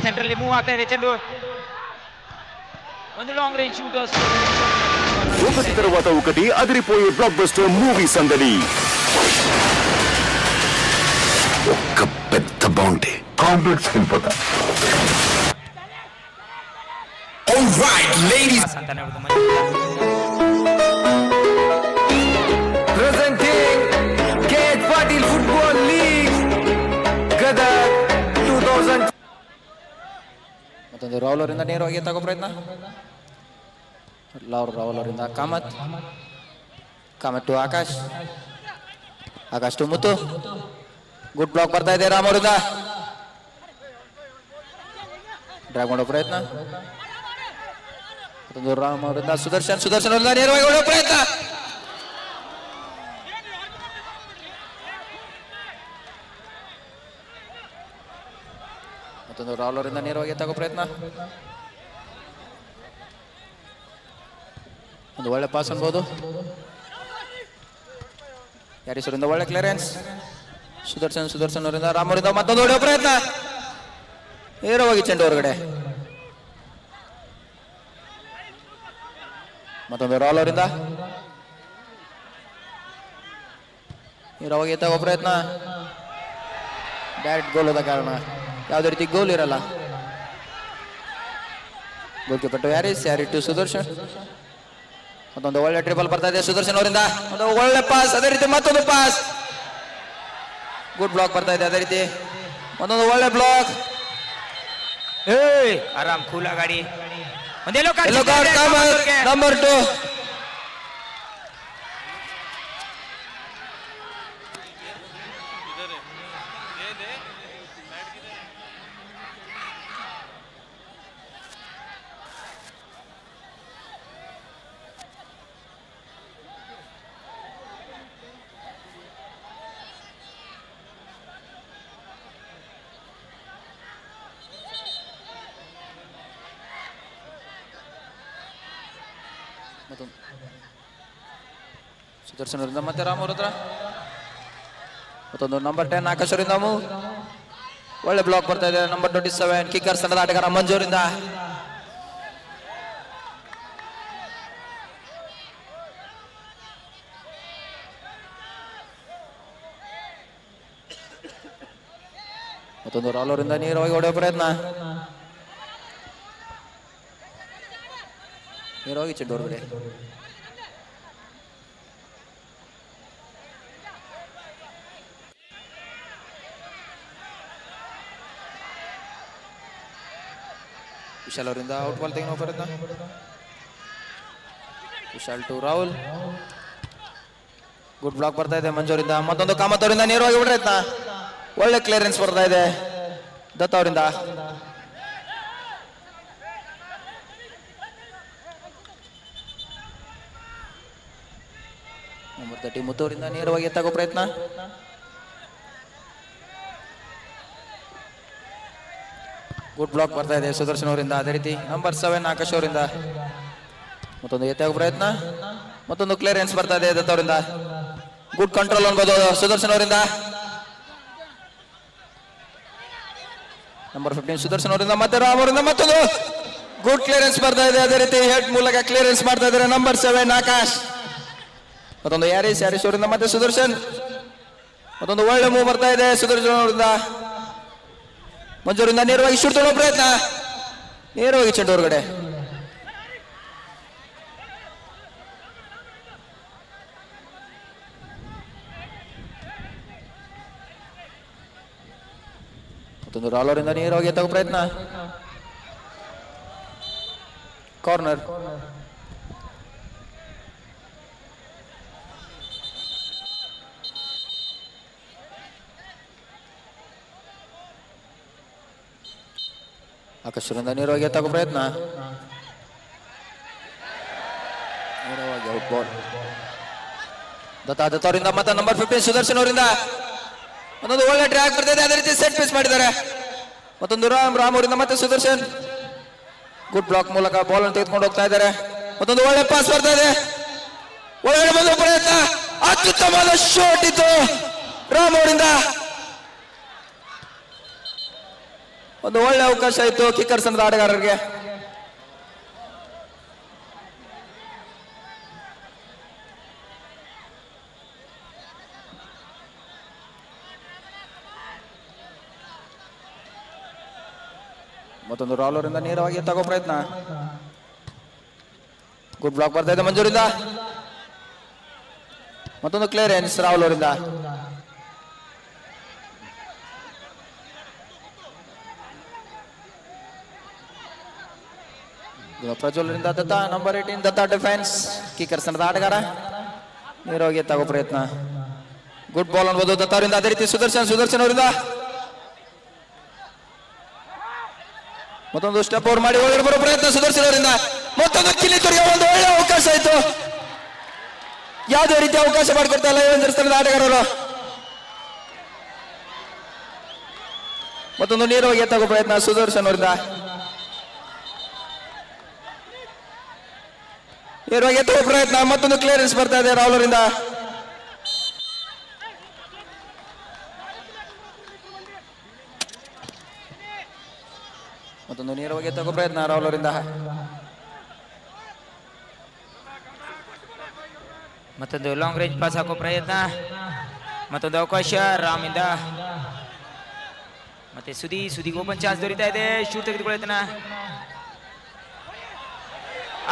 ಸೆಂಟ್ರಲ್ಲಿ ಮೂವ್ ಆಗ್ತಾ ಇದೆ ಚೆಂಡು. ಒಂದು ಲಾಂಗ್ ರೇಂಜ್ ಶೂಟರ್ಸ್. ఒకటి తర్వాత ఒకటి అదిరిపోయే బ్లాక్ బస్టర్ మూవీ సందడి. ఒక్క పెద్ద బౌంటీ కాంప్లెక్స్ వెళ్ళిపోతా. Alright ladies presenting KH Patil Football League Gadag 2000. ಮತ್ತೊಂದು ರಾಹುಲ್ ಅವರಿಂದ ನೇರವಾಗಿ ತಗೋ ಪ್ರಯತ್ನ. ರಾಹುಲ್ ಅವರಿಂದ Kamath to Akash to Muthu. Good block ಬರ್ತಾ ಇದೆ ರಾಮ್ ಅವರಿಂದ. ಡ್ರ್ಯಾಗ್ ಮಾಡೋ ಪ್ರಯತ್ನ. ಮತ್ತೊಂದು ರಾಮ್ ಅವರಿಂದ ಸುದರ್ಶನ್ ಅವರಿಂದ ನೇರವಾಗಿ ಹೊಡೋ ಪ್ರಯತ್ನ. ಮತ್ತೊಂದು ರಾಹುಲ್ ಅವರಿಂದ ನೇರವಾಗಿ ತಗೋ ಪ್ರಯತ್ನ. ಒಂದು ಒಳ್ಳೆ ಪಾಸ್ ಅನ್ಬೋದು. ಯಾರೀಶ್ವರಿಂದ ಒಳ್ಳೆ ಕ್ಲಿಯರೆನ್ಸ್. ಸುದರ್ಶನ್ ಅವರಿಂದ ರಾಮ್ ಅವರಿಂದ ಮತ್ತೊಂದು ಹೊಡೆಯೋ ಪ್ರಯತ್ನ. ನೇರವಾಗಿ ಚೆಂಡು ಹೊರಗಡೆ. ಮತ್ತೊಂದು ರಾಹುಲ್ ಅವರಿಂದ ನೇರವಾಗಿ ತಗೋ ಪ್ರಯತ್ನ. ಡೈರೆಕ್ಟ್ ಗೋಲ್ ಹೋದ ಕಾರಣ ಯಾವುದೇ ರೀತಿ ಗೋಲ್ ಇರಲ್ಲ. Goalkeeper to Harris to Sudarshan. ಮತ್ತೊಂದು ಒಳ್ಳೆ ಟ್ರಿಬಲ್ ಬರ್ತಾ ಇದೆ ಸುದರ್ಶನ್ ಅವರಿಂದ. ಒಂದು ಒಳ್ಳೆ ಪಾಸ್. ಅದೇ ರೀತಿ ಮತ್ತೊಂದು ಪಾಸ್. ಗುಡ್ ಬ್ಲಾಕ್ ಬರ್ತಾ ಇದೆ. ಅದೇ ರೀತಿ ಮತ್ತೊಂದು ಒಳ್ಳೆ ಬ್ಲಾಕ್. ಆರಾಮ್ ಕೂಲ ಗಾಡಿ. ನಂಬರ್ 2. ಸುದರ್ಶನ್ ಅವರಿಂದ ಮತ್ತೆ ರಾಮ್ ಅವ್ರ ಹತ್ರ. ಮತ್ತೊಂದು ನಂಬರ್ 10 ಆಕಾಶ್ ಅವರಿಂದ ಒಳ್ಳೆ ಬ್ಲಾಕ್ ಬರ್ತಾ ಇದೆ. ನಂಬರ್ 27 ಕಿಕ್ಕರ್ಸ್ ತಂಡದ ಆಟಗಾರ ಮಂಜು ಅವರಿಂದ. ಮತ್ತೊಂದು ರಾಹುಲ್ ಅವರಿಂದ ನೇರವಾಗಿ ಹೊಡೆಯೋ ಪ್ರಯತ್ನ. ನೇರವಾಗಿ ಚೆಂಡು ಹೊರಗಡೆ. ವಿಶಾಲ್ ಅವರಿಂದ ಔಟ್ ಬಾಲ್ ತೆಗೆನೋ ಪ್ರಯತ್ನ. Vishal to Rahul. Good block ಬರ್ತಾ ಇದೆ ಮಂಜು ಅವರಿಂದ. ಮತ್ತೊಂದು ಕಾಮತ್ ಅವರಿಂದ ನೇರವಾಗಿ ಪ್ರಯತ್ನ. ಒಳ್ಳೆ ಕ್ಲಿಯರೆನ್ಸ್ ಬರ್ತಾ ಇದೆ ದತ್ತ ಅವರಿಂದ. ನಂಬರ್ 30 ಮುತ್ತು ಅವರಿಂದ ನೇರವಾಗಿ ಎತ್ತಾಗೋ ಪ್ರಯತ್ನ. ಗುಡ್ ಬ್ಲಾಕ್ ಬರ್ತಾ ಇದೆ ಸುದರ್ಶನ್ ಅವರಿಂದ. ಅದೇ ರೀತಿ ನಂಬರ್ 7 ಆಕಾಶ್ ಅವರಿಂದ ಮತ್ತೊಂದು ಎತ್ತಾಗೋ ಪ್ರಯತ್ನ. ಮತ್ತೊಂದು ಕ್ಲಿಯರೆನ್ಸ್ ಬರ್ತಾ ಇದೆ ದತ್ತ ಅವರಿಂದ. ಗುಡ್ ಕಂಟ್ರೋಲ್ ಅನ್ಬೋದು ಸುದರ್ಶನ್ ಅವರಿಂದ. ನಂಬರ್ 15 ಸುದರ್ಶನ್ ಅವರಿಂದ ಮತ್ತೆ ರಾಮ್ ಅವರಿಂದ ಮತ್ತೊಂದು ಗುಡ್ ಕ್ಲಿಯರೆನ್ಸ್ ಬರ್ತಾ ಇದೆ. ಅದೇ ರೀತಿ ಹೆಡ್ ಮೂಲಕ ಕ್ಲಿಯರೆನ್ಸ್ ಮಾಡ್ತಾ ಇದ್ದಾರೆ ನಂಬರ್ 7 ಆಕಾಶ್. ಮತ್ತೊಂದು ಹ್ಯಾರಿಸ್ ಅವರಿಂದ ಮತ್ತೆ ಸುದರ್ಶನ್. ಮತ್ತೊಂದು ಒಳ್ಳೆ ಮೂವ್ ಬರ್ತಾ ಇದೆ ಸುದರ್ಶನ್ ಅವರಿಂದ. ಮಂಜೂರಿಂದ ನೇರವಾಗಿ ಶೂಟ್ ತೊಗೊಳ್ಳೋ ಪ್ರಯತ್ನ. ನೇರವಾಗಿ ಚೆಂಡು ಹೊರಗಡೆ. ಮತ್ತೊಂದು ರಾಲೋರಿಂದ ನೇರವಾಗಿ ಎತ್ತುವ ಪ್ರಯತ್ನ. ಕಾರ್ನರ್. ಆಕಾಶರಿಂದ ನೇರವಾಗಿ ಎತ್ತುವ ಪ್ರಯತ್ನ. ನೇರವಾಗಿ ಔಟ್ ಬಾಲ್. ದತ್ತಾದತ್ತವರಿಂದ ಮತ್ತೆ ನಂಬರ್ 15 ಸುದರ್ಶನ್ ಅವರಿಂದ ಮತ್ತೊಂದು ಒಳ್ಳೆ ಟ್ರ್ಯಾಕ್ ಬರ್ತಾ ಇದೆ. ಅದೇ ರೀತಿ ಸೆಟ್ ಪೀಸ್ ಮಾಡಿದ್ದಾರೆ. ಮತ್ತೊಂದು ರಾಮ್ ಅವರಿಂದ ಮತ್ತೆ ಸುದರ್ಶನ್ ಗುಡ್ ಬ್ಲಾಕ್ ಮೂಲಕ ಬಾಲ್ ಅನ್ನು ತೆಗೆದುಕೊಂಡು ಹೋಗ್ತಾ ಇದ್ದಾರೆ. ಮತ್ತೊಂದು ಒಳ್ಳೆ ಪಾಸ್ ಬರ್ತಾ ಇದೆ. ಒಳಗಡೆ ಬಂದ ಪ್ರಯತ್ನ, ಅತ್ಯುತ್ತಮವಾದ ಶಾಟ್ ಇತ್ತು ರಾಮ್ ಅವರಿಂದ. ಒಂದು ಒಳ್ಳೆ ಅವಕಾಶ ಇತ್ತು ಕಿಕ್ಕರ್ಸ್ ಅನ್ನದ ಆಟಗಾರರಿಗೆ. ಮತ್ತೊಂದು ರಾಲೋರಿಂದ ನೇರವಾಗಿ ತಗೋ ಪ್ರಯತ್ನ. ಗುಡ್ ಬ್ಲಾಕ್ ಬರ್ತಾ ಇದೆ ಮಂಜೂರಿಂದ. ಮತ್ತೊಂದು ಕ್ಲಿಯರೆನ್ಸ್ ರಾಹುಲ್ ಅವರಿಂದ. ಪ್ರಜ್ವಲ್ರಿಂದ ದತ್ತ ನಂಬರ್ 18 ದತ್ತ ಡಿಫೆನ್ಸ್ ಕಿಕ್ಕರ್ಸ್ ಅನ್ನದ ಆಟಗಾರ. ನೇರವಾಗಿ ತಗೋ ಪ್ರಯತ್ನ. ಗುಡ್ ಬಾಲ್ ಅನ್ಬೋದು ದತ್ತ ಅವರಿಂದ. ಅದೇ ರೀತಿ ಸುದರ್ಶನ್ ಅವರಿಂದ ಮತ್ತೊಂದು ಸ್ಟೆಪ್ ಓವರ್ ಮಾಡಿ ಒಳಗಡೆ ಬರೋ ಪ್ರಯತ್ನ ಸುದರ್ಶನ್ ಅವರಿಂದ. ಮತ್ತೊಂದು ಕಿಲಿ ತೊರೆಯುವ ಒಂದು ಒಳ್ಳೆ ಅವಕಾಶ ಇತ್ತು. ಯಾವುದೇ ರೀತಿಯ ಅವಕಾಶ ಮಾಡಿಕೊಡ್ತಾ ಇಲ್ಲ ಸ್ಥಳದ ಆಟಗಾರರು. ಮತ್ತೊಂದು ನೇರವಾಗಿ ಎತ್ತಗೋ ಪ್ರಯತ್ನ ಸುದರ್ಶನ್ ಅವರಿಂದ. ನೇರವಾಗಿ ಎತ್ತಗೋ ಪ್ರಯತ್ನ. ಮತ್ತೊಂದು ಕ್ಲಿಯರೆನ್ಸ್ ಬರ್ತಾ ಇದೆ ರಾಹುಲ್ ಅವರಿಂದ. ಮತ್ತೊಂದು ನೇರವಾಗಿ ತಗೋ ಪ್ರಯತ್ನ ರಾಹುಲ್ ಅವರಿಂದ. ಮತ್ತೊಂದು ಲಾಂಗ್ ರೇಂಜ್ ಪಾಸ್ ಹಾಕೋ ಪ್ರಯತ್ನ. ಮತ್ತೊಂದು ಅವಕಾಶ ರಾಮ್ ಇಂದ. ಮತ್ತೆ ಸುದಿಗೆ ಓಪನ್ ಚಾನ್ಸ್ ದೊರೀತಾ ಇದೆ. ಶೂಟ್ ತೆಗೆದುಕೊಳ್ಳುತ್ತಾನ.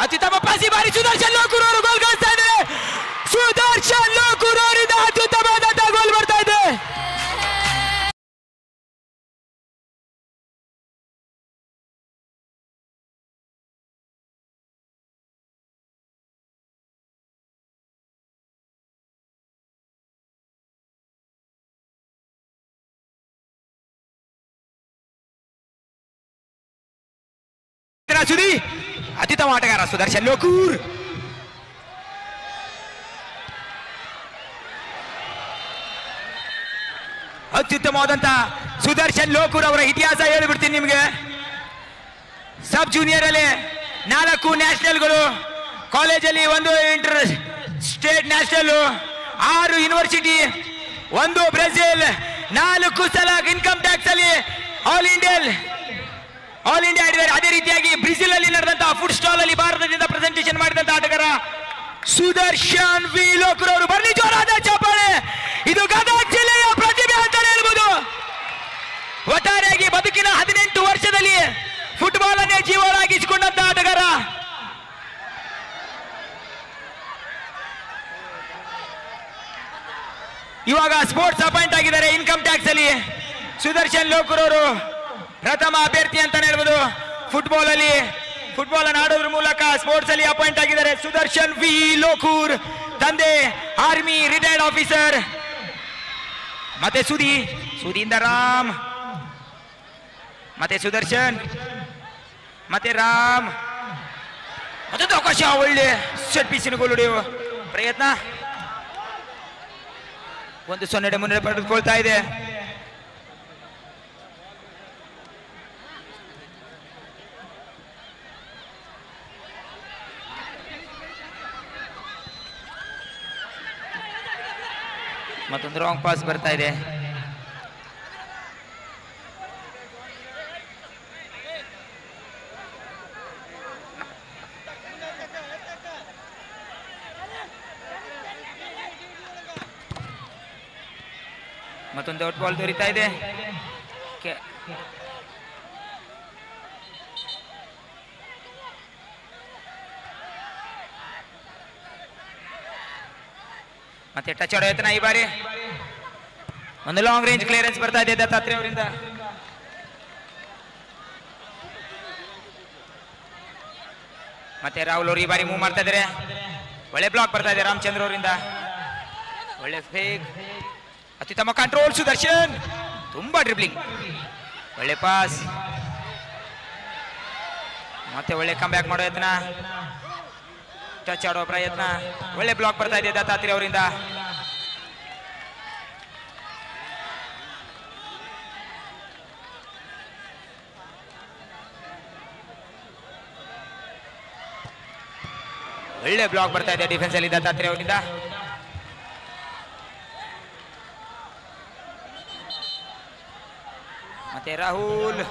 ಅತ್ಯುತ್ತಮ ಪಾಸಿ ಬಾರಿ ಸುದರ್ಶನ್ ಲೋಕೂರ್ ಅವರು ಗೋಲ್ ಗಳಿಸ್ತಾ ಇದ್ದಾರೆ. ಸುದರ್ಶನ್ ಲೋಕೂರ್ ಅವರಿಂದ ಅತ್ಯುತ್ತಮವಾದ ಗೋಲ್ ಬರ್ತಾ ಇದೆ. ಸುದಿ ಅತ್ಯುತ್ತಮ ಆಟಗಾರ ಸುದರ್ಶನ್ ಲೋಕೂರ್. ಅತ್ಯುತ್ತಮವಾದಂತ ಸುದರ್ಶನ್ ಲೋಕೂರ್ ಅವರ ಇತಿಹಾಸ ಹೇಳಿಬಿಡ್ತೀನಿ ನಿಮಗೆ. ಸಬ್ ಜೂನಿಯರ್ ಅಲ್ಲಿ 4 ನ್ಯಾಷನಲ್ಗಳು, ಕಾಲೇಜಲ್ಲಿ 1 inter state national, 6 university, 1 Brazil, 4 ಸಲ ಇನ್ಕಮ್ ಟ್ಯಾಕ್ಸ್ ಅಲ್ಲಿ ಆಲ್ ಇಂಡಿಯಾ ಆಡಿದ್ದಾರೆ. ಅದೇ ರೀತಿಯಾಗಿ ಬ್ರೆಜಿಲ್ ಅಲ್ಲಿ ನಡೆದಂತಹ ಫುಡ್ ಸ್ಟಾಲ್ ಅಲ್ಲಿ ಭಾರತದಿಂದ ಪ್ರೆಸೆಂಟೇಷನ್ ಮಾಡಿದಂತ ಆಟಗಾರ ಸುದರ್ಶನ್ ವಿ ಲೋಕೂರ್ ಅವರು. ಬರ್ಲಿ ಜೋರಾದ ಚಪ್ಪಾಳೆ. ಇದು ಗದಗ ಜಿಲ್ಲೆಯ ಪ್ರತಿಭೆ ಅಂತಾನೆ ಹೇಳ್ಬೋದು. ಒಟ್ಟಾರೆಯಾಗಿ ಬದುಕಿನ 18 ವರ್ಷದಲ್ಲಿ ಫುಟ್ಬಾಲ್ ಅನ್ನೇ ಜೀವನಾಗಿಸಿಕೊಂಡಂತ ಆಟಗಾರ. ಇವಾಗ ಸ್ಪೋರ್ಟ್ಸ್ ಅಪಾಯಿಂಟ್ ಆಗಿದ್ದಾರೆ ಇನ್ಕಮ್ ಟ್ಯಾಕ್ಸ್ ಅಲ್ಲಿ. ಸುದರ್ಶನ್ ಲೋಕೂರ್ ಅವರು ಪ್ರಥಮ ಅಭ್ಯರ್ಥಿ ಅಂತಾನೆ ಹೇಳ್ಬೋದು. ಫುಟ್ಬಾಲ್ ಅನ್ನು ಆಡೋದ್ರ ಮೂಲಕ ಸ್ಪೋರ್ಟ್ಸ್ ಅಲ್ಲಿ ಅಪಾಯಿಂಟ್ ಆಗಿದ್ದಾರೆ ಸುದರ್ಶನ್ ವಿ ಲೋಕೂರ್. ತಂದೆ ಆರ್ಮಿ ರಿಟೈರ್ಡ್ ಆಫೀಸರ್. ಮತ್ತೆ ಸುದಿಯಿಂದ ರಾಮ್, ಮತ್ತೆ ಸುದರ್ಶನ್, ಮತ್ತೆ ರಾಮ್. ಮತ್ತೊಂದು ಅವಕಾಶ, ಒಳ್ಳೆ ಸೆಟ್ ಪೀಸಿನ ಗೋಲ್ ಹೊಡೆಯುವ ಪ್ರಯತ್ನ. 1-0 ಮುನ್ನಡೆ ಪಡೆದುಕೊಳ್ತಾ ಇದೆ. ಮತ್ತೊಂದು ರಾಂಗ್ ಪಾಸ್ ಬರ್ತಾ ಇದೆ. ಮತ್ತೊಂದು ಔಟ್ ಬಾಲ್ ದೊರೀತಾ ಇದೆ. ಮತ್ತೆ ಟಚ್ ಹೊಡೆಯುತ್ತಾನೆ ಈ ಬಾರಿ. ಒಂದು ಲಾಂಗ್ ರೇಂಜ್ ಕ್ಲಿಯರೆನ್ಸ್ ಬರ್ತಾ ಇದೆ ದತ್ತಾತ್ರೇಯ ಅವರಿಂದ. ಮತ್ತೆ ರಾಹುಲ್ ಅವರು ಈ ಬಾರಿ ಮೂವ್ ಮಾಡ್ತಾ ಇದ್ದಾರೆ. ಒಳ್ಳೆ ಬ್ಲಾಕ್ ಬರ್ತಾ ಇದೆ ರಾಮಚಂದ್ರ ಅವರಿಂದ. ಒಳ್ಳೆ ಫೇಕ್, ಅತ್ಯುತ್ತಮ ಕಂಟ್ರೋಲ್ ಸುದರ್ಶನ್, ತುಂಬಾ ಡ್ರಿಬ್ಲಿಂಗ್, ಒಳ್ಳೆ ಪಾಸ್, ಮತ್ತೆ ಒಳ್ಳೆ ಕಮ್ ಬ್ಯಾಕ್ ಮಾಡೋ ಯತ್ನ, ಟಚ್ ಆಡೋ ಪ್ರಯತ್ನ, ಒಳ್ಳೆ ಬ್ಲಾಕ್ ಬರ್ತಾ ಇದೆ ದತ್ತಾತ್ರಿ ಅವರಿಂದ. ಒಳ್ಳೆ ಬ್ಲಾಕ್ ಬರ್ತಾ ಇದೆ ಡಿಫೆನ್ಸ್ ಅಲ್ಲಿ ದತ್ತಾತ್ರಿ ಅವರಿಂದ. ಮತ್ತೆ ರಾಹುಲ್,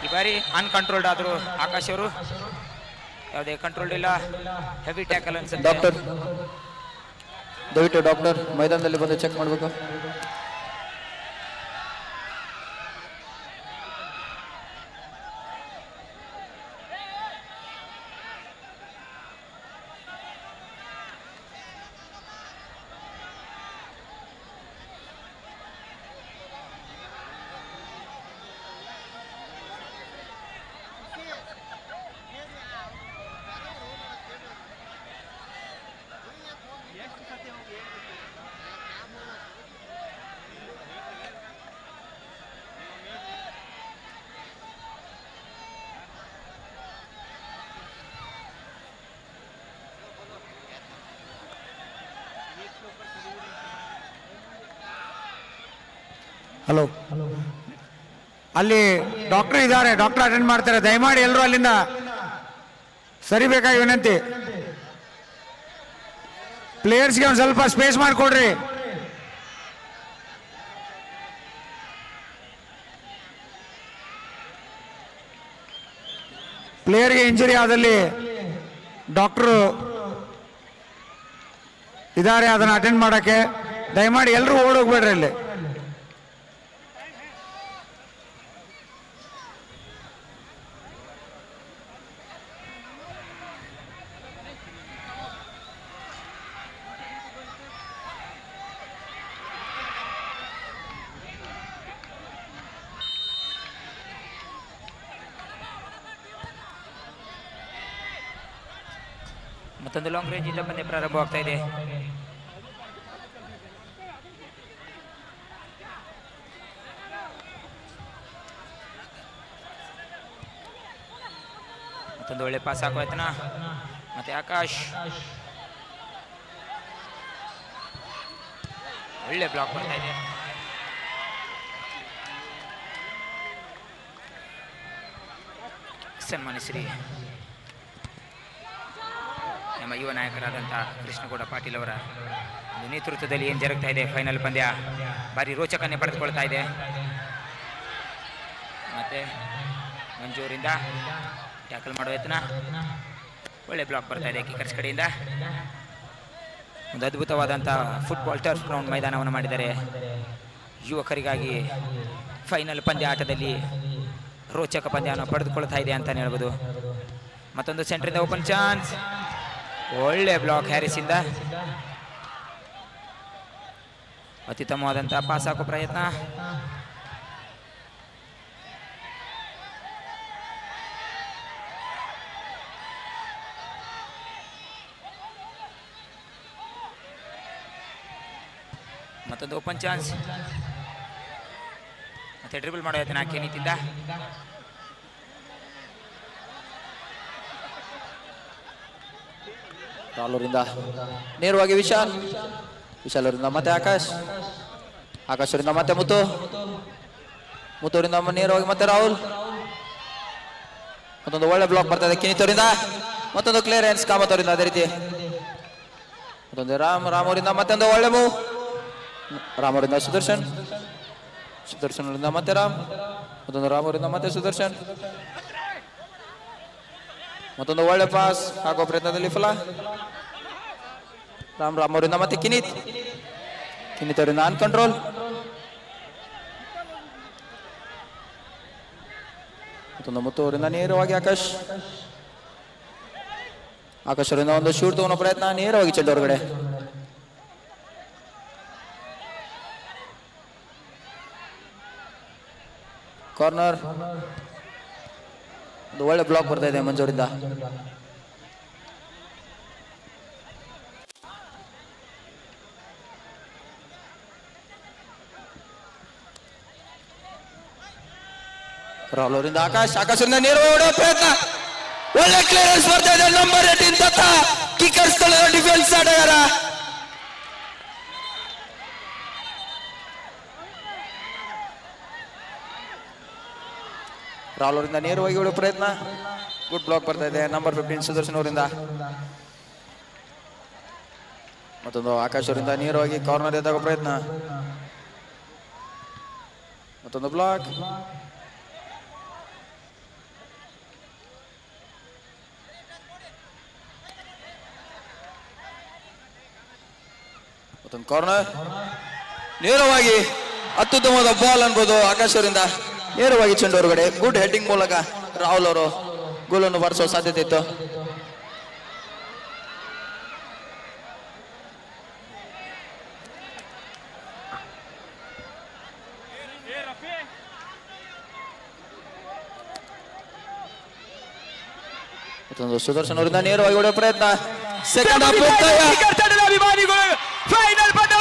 ಈ ಬಾರಿ ಅನ್ಕಂಟ್ರೋಲ್ಡ್ ಆದ್ರು ಆಕಾಶ್ ಅವರು, ಯಾವುದೇ ಕಂಟ್ರೋಲ್ಡ್ ಇಲ್ಲ, ಹೆವಿ ಟ್ಯಾಕಲ್ ಅನ್ಸುತ್ತೆ. ಡಾಕ್ಟರ್ ದಯವಿಟ್ಟು ಡಾಕ್ಟರ್ ಮೈದಾನದಲ್ಲಿ ಬಂದು ಚೆಕ್ ಮಾಡಬೇಕು. ಹಲೋ, ಅಲ್ಲಿ ಡಾಕ್ಟರ್ ಇದ್ದಾರೆ, ಡಾಕ್ಟರ್ ಅಟೆಂಡ್ ಮಾಡ್ತಾರೆ. ದಯಮಾಡಿ ಎಲ್ಲರೂ ಅಲ್ಲಿಂದ ಸರಿಬೇಕಾಗಿ ವಿನಂತಿ. ಪ್ಲೇಯರ್ಸ್ಗೆ ಒಂದು ಸ್ವಲ್ಪ ಸ್ಪೇಸ್ ಮಾಡಿಕೊಡ್ರಿ. ಪ್ಲೇಯರ್ಗೆ ಇಂಜರಿ ಆದಲ್ಲಿ ಡಾಕ್ಟ್ರು ಇದ್ದಾರೆ, ಅದನ್ನು ಅಟೆಂಡ್ ಮಾಡೋಕ್ಕೆ ದಯಮಾಡಿ ಎಲ್ಲರೂ ಓಡೋಗ್ಬೇಡ್ರಿ ಇಲ್ಲಿ. ಮತ್ತೊಂದು ಲಾಂಗ್ ರೇಂಜ್ ಇಂದ ಪಂದ್ಯ ಪ್ರಾರಂಭವಾಗ್ತಾ ಇದೆ. ಮತ್ತೊಂದು ಒಳ್ಳೆ ಪಾಸ್ ಹಾಕುವ ಯತ್ನ, ಮತ್ತೆ ಆಕಾಶ್ ಒಳ್ಳೆ ಬ್ಲಾಕ್ ಬರ್ತಾ ಇದೆ. ಸನ್ಮಾನಿಸಿರಿ ನಮ್ಮ ಯುವ ನಾಯಕರಾದಂಥ ಕೃಷ್ಣಗೌಡ ಪಾಟೀಲ್ ಅವರ ಒಂದು ನೇತೃತ್ವದಲ್ಲಿ ಏನು ಜರುಗ್ತಾ ಇದೆ ಫೈನಲ್ ಪಂದ್ಯ ಭಾರಿ ರೋಚಕನ್ನೇ ಪಡೆದುಕೊಳ್ತಾ ಇದೆ. ಮತ್ತೆ ಮಂಜೂರಿಂದ ಟ್ಯಾಕಲ್ ಮಾಡೋ ಯತ್ನ, ಒಳ್ಳೆ ಬ್ಲಾಕ್ ಬರ್ತಾ ಇದೆ ಕಿಕ್ಕರ್ಸ್ ಕಡೆಯಿಂದ. ಒಂದು ಅದ್ಭುತವಾದಂಥ ಫುಟ್ಬಾಲ್ ಟರ್ಫ್ ಗ್ರೌಂಡ್ ಮೈದಾನವನ್ನು ಮಾಡಿದ್ದಾರೆ ಯುವಕರಿಗಾಗಿ. ಫೈನಲ್ ಪಂದ್ಯ ಆಟದಲ್ಲಿ ರೋಚಕ ಪಂದ್ಯವನ್ನು ಪಡೆದುಕೊಳ್ತಾ ಇದೆ ಅಂತಲೇ ಹೇಳ್ಬೋದು. ಮತ್ತೊಂದು ಸೆಂಟ್ರಿಂದ ಓಪನ್ ಚಾನ್ಸ್, ಒಳ್ಳೆ ಬ್ಲಾಕ್ ಹ್ಯಾರಿಸ್ ಇಂದ, ಅತ್ಯುತ್ತಮವಾದಂಥ ಪಾಸ್ ಹಾಕೋ ಪ್ರಯತ್ನ, ಮತ್ತೊಂದು ಓಪನ್ ಚಾನ್ಸ್, ಮತ್ತೆ ಡ್ರಿಬಲ್ ಮಾಡೋ ಯತ್ನ ಕೆನಿತಿಂದ. ರಾಹುಲ್ರಿಂದ ನೇರವಾಗಿ ವಿಶಾಲ್, ವಿಶಾಲ್ ಅವರಿಂದ ಮತ್ತೆ ಆಕಾಶ್, ಆಕಾಶ್ ಅವರಿಂದ ಮತ್ತೆ ಮುತ್ತು, ಮುತ್ತೂರಿಂದ ನೇರವಾಗಿ ಮತ್ತೆ ರಾಹುಲ್. ಮತ್ತೊಂದು ಒಳ್ಳೆ ಬ್ಲಾಕ್ ಬರ್ತದೆ ಕಿನಿತ್ ಅವರಿಂದ, ಮತ್ತೊಂದು ಕ್ಲಿಯರೆನ್ಸ್ ಕಾಮತ್ ಅವರಿಂದ. ಅದೇ ರೀತಿ ಮತ್ತೊಂದು ರಾಮ್ ಅವರಿಂದ ಮತ್ತೊಂದು ಒಳ್ಳೆ ಮೂವ್, ರಾಮ್ ಅವರಿಂದ ಸುದರ್ಶನ್, ಸುದರ್ಶನ್ ಅವರಿಂದ ಮತ್ತೆ ರಾಮ್, ಮತ್ತೊಂದು ರಾಮ್ ಅವರಿಂದ ಮತ್ತೆ ಸುದರ್ಶನ್, ಮತ್ತೊಂದು ಒಳ್ಳೆ ಪಾಸ್ ಹಾಕುವ ಪ್ರಯತ್ನದಲ್ಲಿ ಫಲ. ರಾಮ್ ಅವರಿಂದ ಮತ್ತೆ ಕಿನಿತ್, ಕಿನಿತ್ ಅವರಿಂದ ಆನ್ ಕಂಟ್ರೋಲ್, ಮತ್ತೊಂದು ಮುತ್ತು ಅವರಿಂದ ನೇರವಾಗಿ ಆಕಾಶ್, ಆಕಾಶ್ ಅವರಿಂದ ಒಂದು ಶೂಟ್ ತಗೊಳ್ಳೋ ಪ್ರಯತ್ನ, ನೇರವಾಗಿ ಚೆಂಡು ಹೊರಗಡೆ. ಕಾರ್ನರ್. ಒಂದು ಒಳ್ಳೆ ಬ್ಲಾಕ್ ಬರ್ತಾ ಇದೆ ಮಂಜೂರಿಂದ. ರಾಹುಲ್ ಅವರಿಂದ ಆಕಾಶದಿಂದ ನೇರವಾಗಿ ಹೊಡೆಯುವ ಪ್ರಯತ್ನ. ಒಳ್ಳೆ ಕ್ಲಿಯರೆನ್ಸ್ ಬರ್ತಾ ಇದೆ. ನಂಬರ್ 18 ದತ್ತ ಕಿಕ್ಕರ್ ಸ್ಥಳದ ಡಿಫೆನ್ಸ್ ಆಟಗಾರ. ರಾಹುಲ್ ಅವರಿಂದ ನೇರವಾಗಿ ಹೊಡೆಯುವ ಪ್ರಯತ್ನ. ಗುಡ್ ಬ್ಲಾಕ್ ಬರ್ತಾ ಇದೆ ನಂಬರ್ 15 ಸುದರ್ಶನ್ ಅವರಿಂದ. ಮತ್ತೊಂದು ಆಕಾಶ್ ಅವರಿಂದ ನೇರವಾಗಿ ಕಾರ್ನರ್ ಎತ್ತಾಗುವ ಪ್ರಯತ್ನ. ಮತ್ತೊಂದು ಬ್ಲಾಕ್. ಮತ್ತೊಂದು ಕಾರ್ನರ್. ನೇರವಾಗಿ ಅತ್ಯುತ್ತಮವಾದ ಬಾಲ್ ಅನ್ಬೋದು ಆಕಾಶ್ ಅವರಿಂದ. ನೇರವಾಗಿ ಚೆಂಡು ಹೊರಗಡೆ. ಗುಡ್ ಹೆಡ್ಡಿಂಗ್ ಮೂಲಕ ರಾಹುಲ್ ಅವರು ಗೋಲನ್ನು ಬಾರಿಸುವ ಸಾಧ್ಯತೆ ಇತ್ತು. ಮತ್ತೊಂದು ಸುದರ್ಶನ್ ಅವರಿಂದ ನೇರವಾಗಿ ಹೊಡೆಯುವ ಪ್ರಯತ್ನ. ಸೆಕೆಂಡ್ ಹಾಫ್ ಅಭಿಮಾನಿಗಳು ಫೈನಲ್ ಪಂದ್ಯ